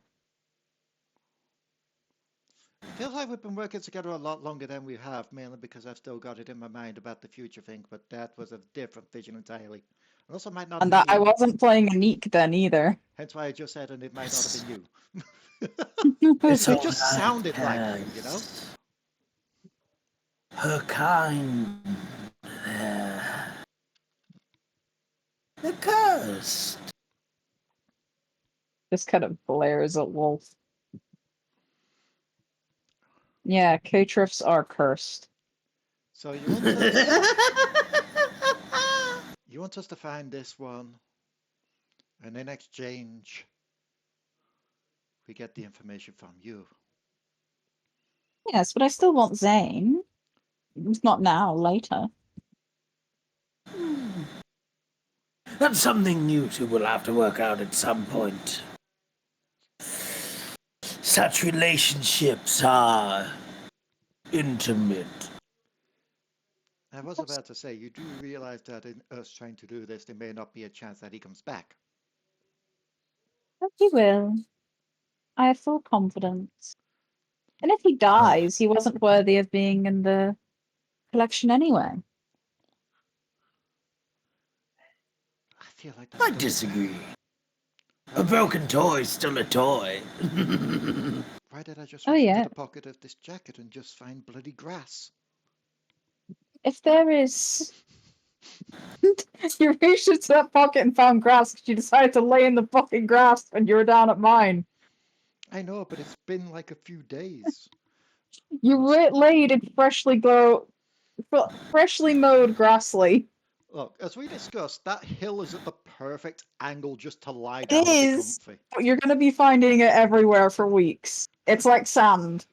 Feels like we've been working together a lot longer than we have, mainly because I've still got it in my mind about the future thing, but that was a different vision entirely. And also might not And have that been I you. wasn't playing a Neek then either. Hence why I just said, and it might not have been you. It's You all just right, sounded like you, you know? Cass. Her kind. They're cursed. Just kind of blares at Wolf. Yeah, K-Triffs are cursed. So you want us to find this one, and in exchange, we get the information from you. Yes, but I still want Zane. Not now, later. That's something you two will have to work out at some point. Such relationships are intimate. I was about to say, you do realize that in us trying to do this, there may not be a chance that he comes back. But he will. I have full confidence. And if he dies, he wasn't worthy of being in the collection anyway. I feel like that's I still disagree. Why A did broken toy is still a toy. Why did I just Oh reach into yeah. the pocket of this jacket and just find bloody grass? If there is... You reached into that pocket and found grass because you decided to lay in the fucking grass when you were down at mine. I know, but it's been like a few days. You laid in freshly mowed grassly. Look, as we discussed, that hill is at the perfect angle just to lie It down and be is, comfy. but you're going to be finding it everywhere for weeks. It's like sand.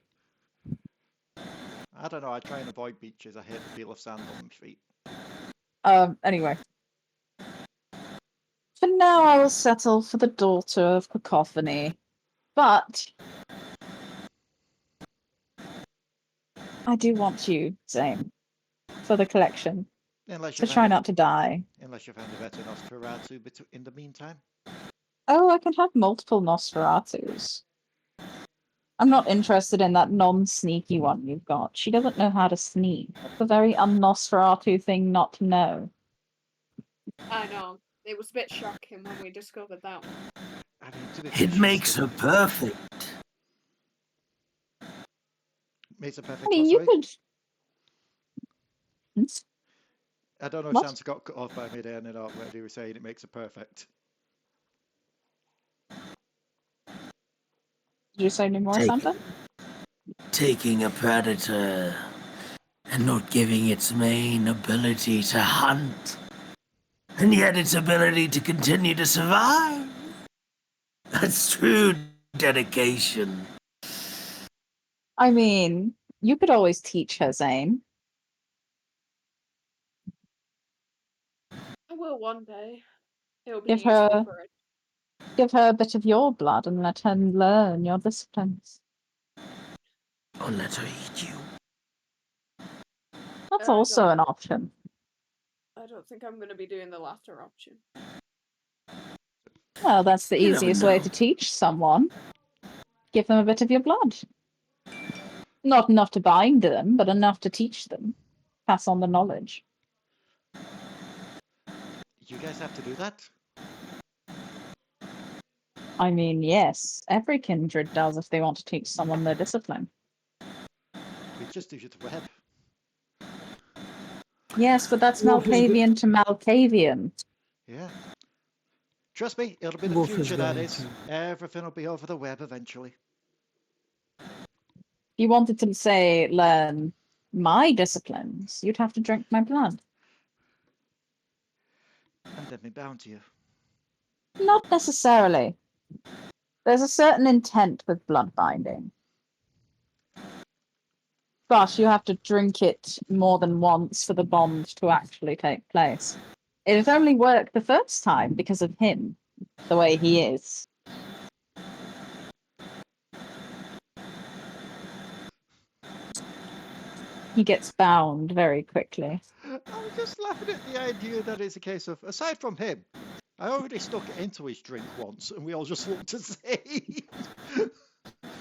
I don't know, I try and avoid beaches. I hate the feel of sand on my feet. Anyway. For now, I will settle for the daughter of cacophony. But I do want you, Zane, for the collection. Unless you So try found a, not to die. unless you found a better Nosferatu in the meantime. Oh, I can have multiple Nosferatus. I'm not interested in that non-sneaky one you've got. She doesn't know how to sneak. That's a very un-Nosferatu thing not to know. I know. It was a bit shocking when we discovered that one. I mean, to be fair, It makes her perfect. Makes her I perfect. mean, What, you sorry? could... I don't know if What? Sans got cut off by mid-end or not when he was saying it makes her perfect. Did you say any more, Santa? Taking a predator and not giving its main ability to hunt, and yet its ability to continue to survive. That's true dedication. I mean, you could always teach her, Zane. I will one day. It'll be Give useful her, for it. give her a bit of your blood and let her learn your disciplines. Or let her eat you. That's I also don't- an option. I don't think I'm going to be doing the latter option. Well, that's the You never easiest way know. to teach someone. Give them a bit of your blood. Not enough to bind them, but enough to teach them. Pass on the knowledge. You guys have to do that? I mean, yes, every kindred does if they want to teach someone their discipline. We just use it web. Yes, but that's Wolf is Malkavian to Malkavian. Yeah. Trust me, it'll be the Wolf is future, that going is. to- Everything will be over the web eventually. If you wanted to, say, learn my disciplines, you'd have to drink my blood. And then be bound to you. Not necessarily. There's a certain intent with blood binding. But you have to drink it more than once for the bond to actually take place. It has only worked the first time because of him, the way he is. He gets bound very quickly. I'm just laughing at the idea that it's a case of, aside from him, I already stuck it into his drink once, and we all just looked to see.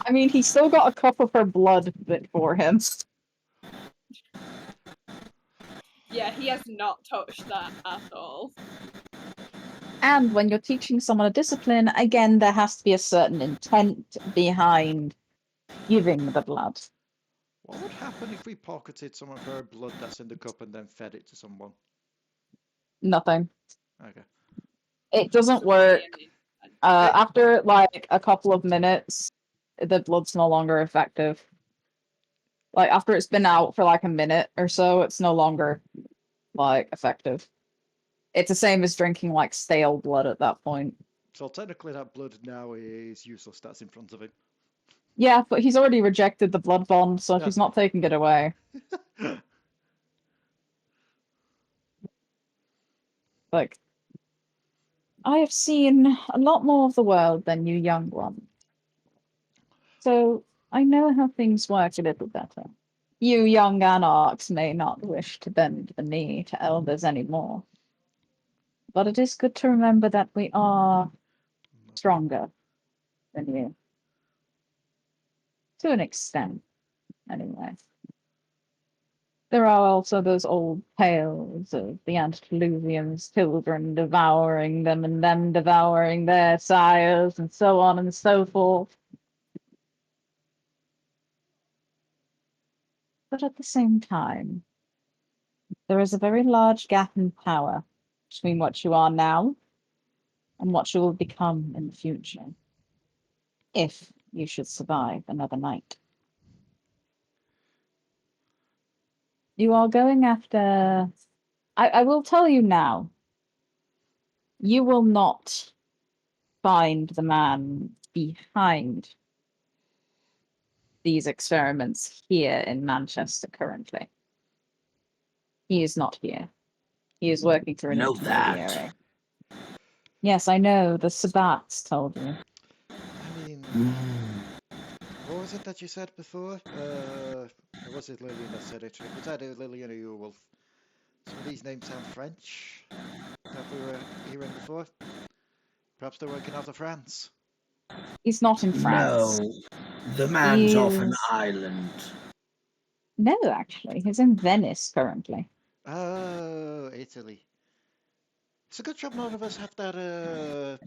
I mean, he's still got a cup of her blood bit for him. Yeah, he has not touched that at all. And when you're teaching someone a discipline, again, there has to be a certain intent behind giving the blood. What would happen if we pocketed some of her blood that's in the cup and then fed it to someone? Nothing. Okay. It doesn't work. After like a couple of minutes, the blood's no longer effective. Like after it's been out for like a minute or so, it's no longer like effective. It's the same as drinking like stale blood at that point. So technically that blood now is useless, that's in front of him. Yeah, but he's already rejected the blood bond, so Yeah. she's not taking it away. Like, I have seen a lot more of the world than you young ones. So I know how things work a little better. You young anarchs may not wish to bend the knee to elders anymore. But it is good to remember that we are stronger than you. To an extent, anyway. There are also those old tales of the antediluvians' children devouring them and them devouring their sires and so on and so forth. But at the same time, there is a very large gap in power between what you are now and what you will become in the future, if you should survive another night. You are going after... I will tell you now, you will not find the man behind these experiments here in Manchester currently. He is not here. He is working through an Know that. intermediary. Yes, I know. The Sabbats told you. I mean, Mm. what was it that you said before? Or was it Lillian that said it? It was either Lillian or you, Wolf. Some of these names sound French that we were hearing before. Perhaps they're working out of France. He's not in France. No, the man's off an He's- island. No, actually. He's in Venice currently. Oh, Italy. It's a good job none of us have that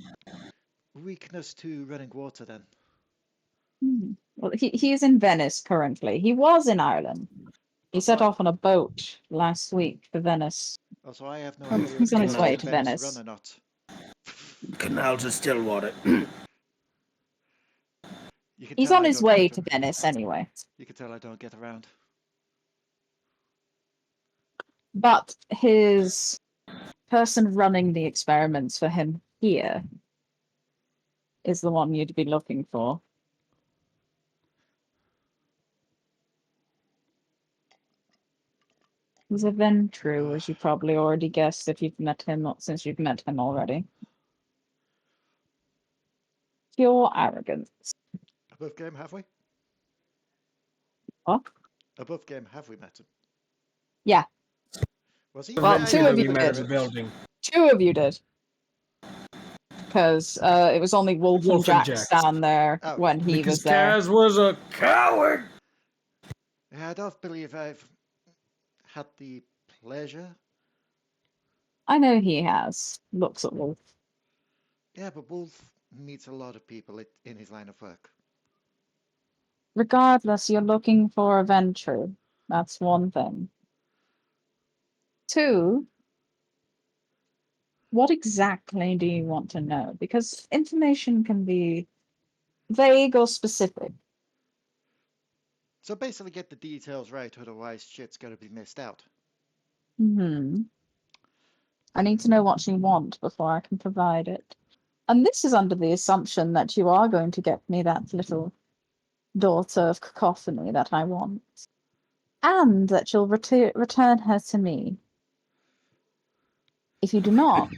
weakness to running water then. Well, he is in Venice currently. He was in Ireland. He set off on a boat last week for Venice. Also, I have no Oh, idea he's if on the his canals way in to Venice Venice. run or not. Canals are still water. You can He's tell on I his don't way get to ar- Venice anyway. You can tell I don't get around. But his person running the experiments for him here is the one you'd be looking for. He's a Ventru, as you probably already guessed if you've met him, since you've met him already. Pure arrogance. Above game, have we? What? Above game, have we met him? Yeah, Was he? Well, Yeah, two yeah, of he you was met did. at the rich. building. 2 of you did. Because it was only Wolf and Wolf and Jax Jax. down there Oh, when he Because was there. Kaz was a coward. Yeah, I don't believe I've had the pleasure. I know he has. Looks at Wolf. Yeah, but Wolf meets a lot of people in his line of work. Regardless, you're looking for a Ventru. That's one thing. 2, what exactly do you want to know? Because information can be vague or specific. So basically get the details right, otherwise shit's gonna be missed out. I need to know what you want before I can provide it. And this is under the assumption that you are going to get me that little daughter of cacophony that I want. and that you'll return her to me. If you do not,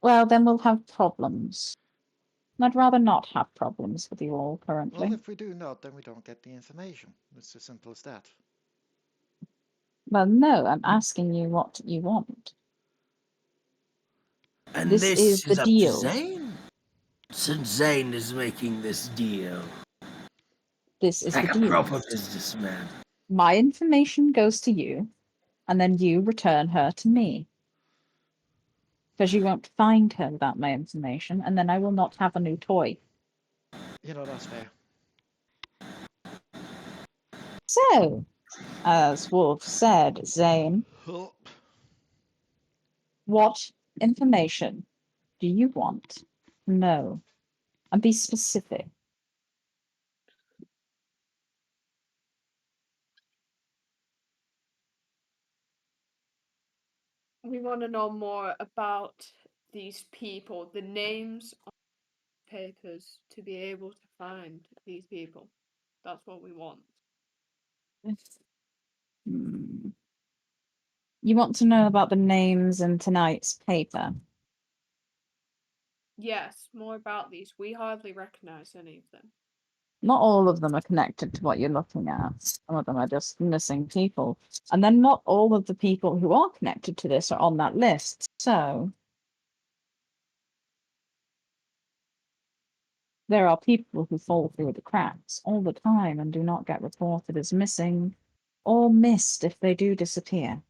well, then we'll have problems. And I'd rather not have problems with you all currently. Well, if we do not, then we don't get the information. It's as simple as that. Well, no, I'm asking you what you want. And This is the up deal. to Zane? Since Zane is making this deal. This is Like the a deal. proper businessman. My information goes to you, and then you return her to me. Because you won't find her without my information, and then I will not have a new toy. That's fair. So, as Wolf said, Zane, what information do you want? No. And be specific. We want to know more about these people, the names on papers, to be able to find these people. That's what we want. Hmm. You want to know about the names in tonight's paper? Yes, more about these. We hardly recognize any of them. Not all of them are connected to what you're looking at. Some of them are just missing people. And then not all of the people who are connected to this are on that list. So there are people who fall through the cracks all the time and do not get reported as missing or missed if they do disappear.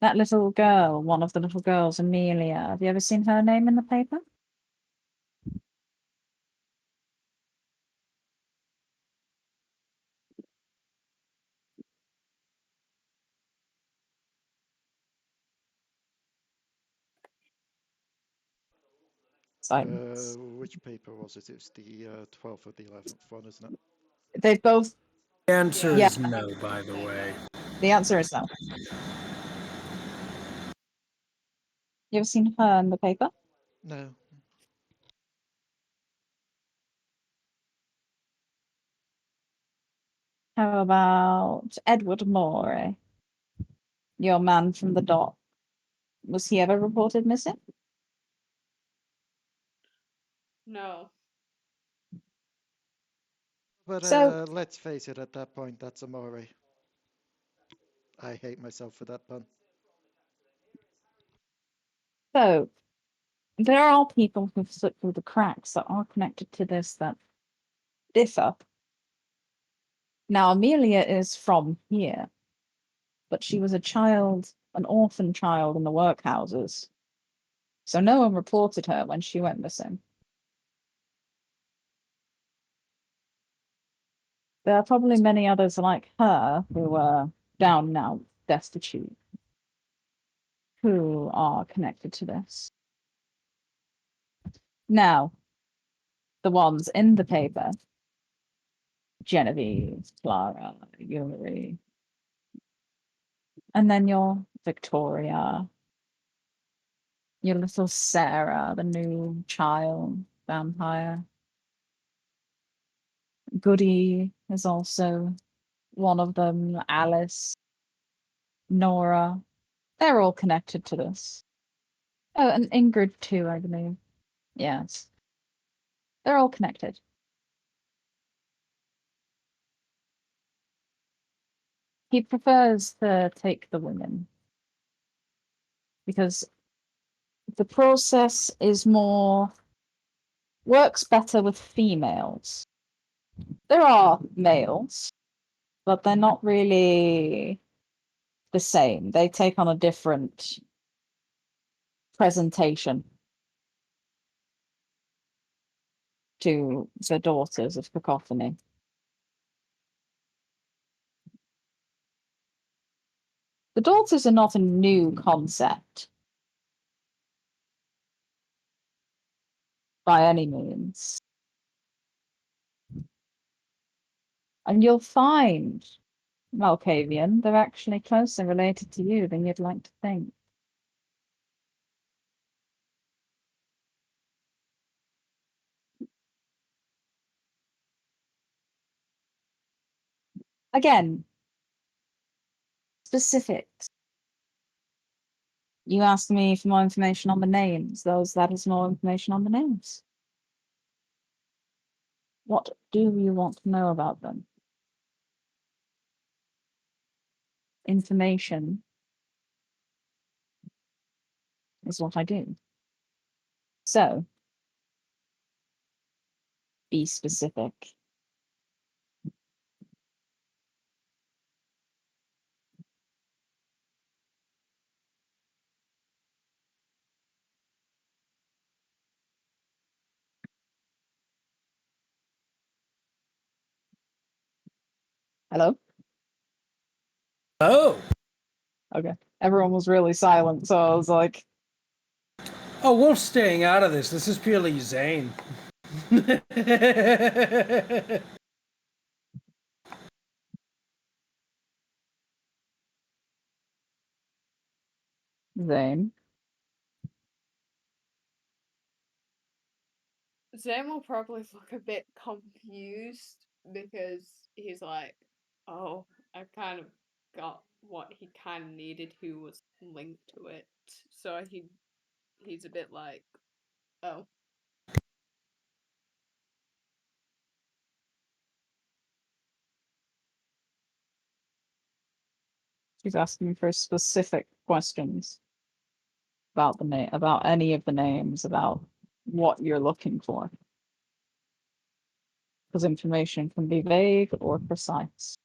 That little girl, one of the little girls, Amelia, have you ever seen her name in the paper? Silence. Which paper was it? It's the 12th or the 11th one, isn't it? They both. The answer Yeah. is no, by the way. The answer is no. You ever seen her in the paper? No. How about Edward Moore? Your man from the dock. Was he ever reported missing? No. But So, let's face it, at that point, that's Amore. I hate myself for that pun. so there are people who've slipped through the cracks that are connected to this that differ. Now, Amelia is from here, but she was a child, an orphan child in the workhouses. So no one reported her when she went missing. There are probably many others like her who are down and out, destitute, who are connected to this. Now, the ones in the paper, Genevieve, Clara, Yuri, and then your Victoria, your little Sarah, the new child vampire. Goody is also one of them, Alice, Nora. They're all connected to this. Oh, and Ingrid too, I believe. Yes. They're all connected. He prefers to take the women because the process is works better with females. There are males, but they're not really the same. They take on a different presentation to the daughters of Cacophony. The daughters are not a new concept by any means. And you'll find, Malkavian, they're actually closer related to you than you'd like to think. Again, specifics. You asked me for more information on the names. That is more information on the names. What do you want to know about them? Information is what I do. So, be specific. Hello? Oh. Okay. Everyone was really silent, so I was like, Oh, Wolf's staying out of this. This is purely Zane. Zane. Zane will probably look a bit confused because he's like, oh, I kind of got what he kind of needed who was linked to it. So he's a bit like, oh. She's asking for specific questions about the name, about any of the names, about what you're looking for. Because information can be vague or precise,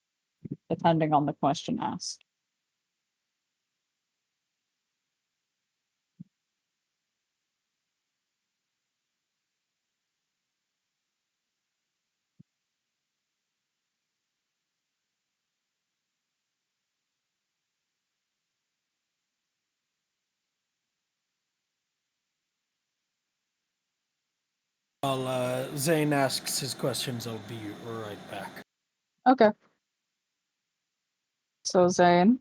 depending on the question asked. While Zane asks his questions, I'll be right back. Okay. So Zane,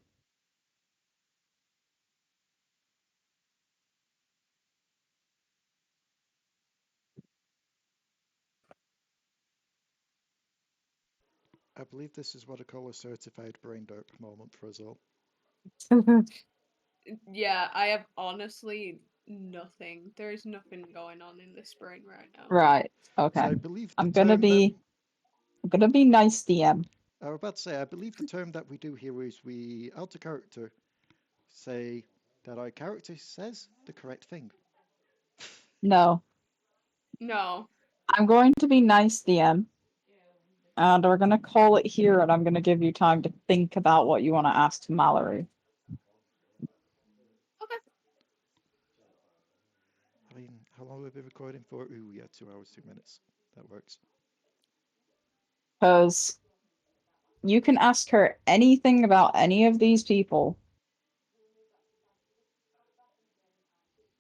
I believe this is what I call a certified brain dope moment for us all. Yeah, I have honestly nothing. There is nothing going on in this brain right now. right? So Okay. I believe the I'm gonna term be nice, DM. I was about to say, I believe the term that we do here is we, out of character, say that our character says the correct thing. No, No. I'm going to be nice, DM. And we're gonna call it here, and I'm gonna give you time to think about what you want to ask Mallory. Okay. I mean, how long have we been recording for? Ooh, yeah, 2 hours, 2 minutes. That works. Because you can ask her anything about any of these people.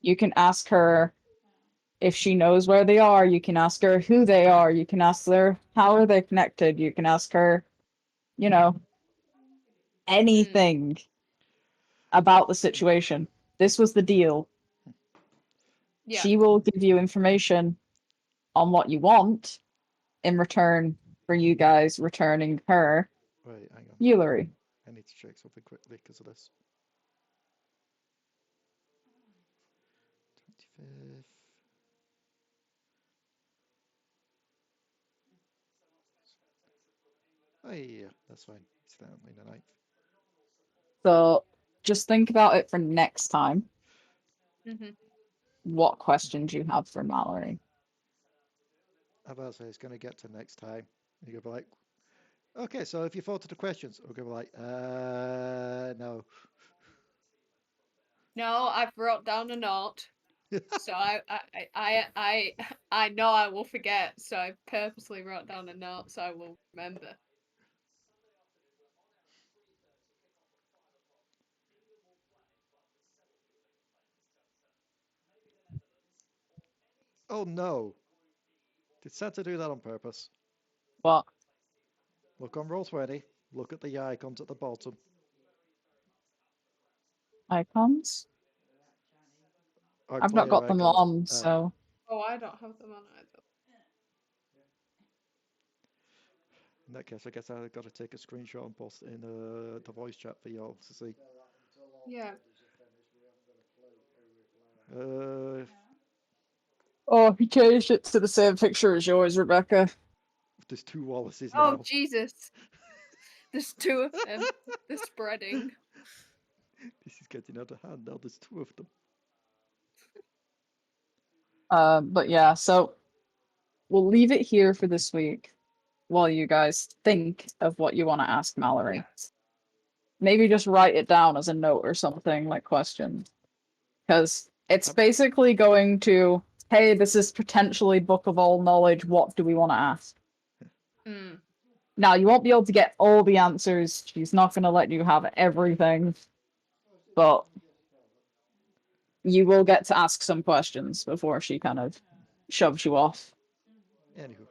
You can ask her if she knows where they are. You can ask her who they are. You can ask her how are they connected. You can ask her, you know, anything about the situation. This was the deal. Yeah. She will give you information on what you want in return for you guys returning her Wait, hang on. Eulery. I need to check something quickly because of this. 25th. Oh, yeah, that's fine. It's definitely the 9th. So just think about it for next time. What questions you have for Mallory. I was about to say it's going to get to next time. You're going to be like, okay, so if you thought of the questions, we're going to be like, no. No, I've wrote down a note. So I know I will forget, so I purposely wrote down a note so I will remember. Oh no. Did Santa do that on purpose? What? Look on Roll20. Look at the icons at the bottom. Icons? Our I've not player got them icons. on, so. Oh, I don't have them on either. In that case, I guess I got to take a screenshot and post it in the voice chat for y'all to see. Yeah. Uh, Oh, he changed it to the same picture as yours, Rebecca. there's 2 Wallaces Oh now. Jesus! There's 2 of them. They're spreading. This is getting out of hand now. There's 2 of them. But yeah, so we'll leave it here for this week while you guys think of what you want to ask Mallory. Maybe just write it down as a note or something, like questions. Because it's basically going to, hey, this is potentially Book of All Knowledge, what do we want to ask? Mm. Now, you won't be able to get all the answers. She's not going to let you have everything. But you will get to ask some questions before she kind of shoves you off. Anywho,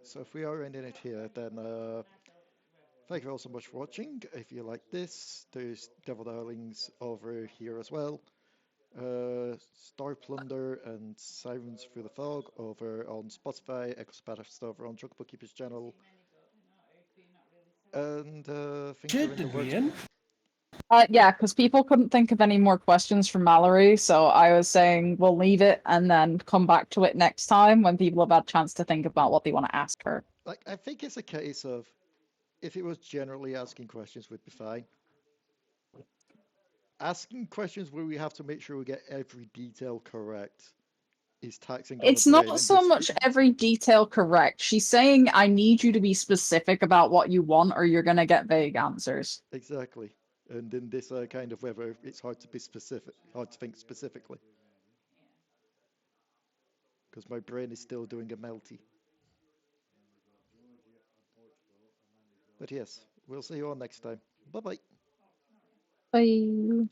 so if we are ending it here, then thank you all so much for watching. If you like this, there's Devil Darlings over here as well. Star Plunder and Sirens Through the Fog over on Spotify, Echo Sparrows over on Drug Bookkeeper's channel. And things are in the Did we works. end? Yeah, because people couldn't think of any more questions from Mallory, so I was saying we'll leave it and then come back to it next time when people have had a chance to think about what they want to ask her. Like, I think it's a case of if it was generally asking questions would be fine. Asking questions where we have to make sure we get every detail correct is taxing on It's the brain. not And so this, much every detail correct. She's saying, I need you to be specific about what you want or you're going to get vague answers. exactly. And in this kind of weather, it's hard to be specific, hard to think specifically. Because my brain is still doing a melty. But yes, we'll see you all next time. Bye-bye. Bye.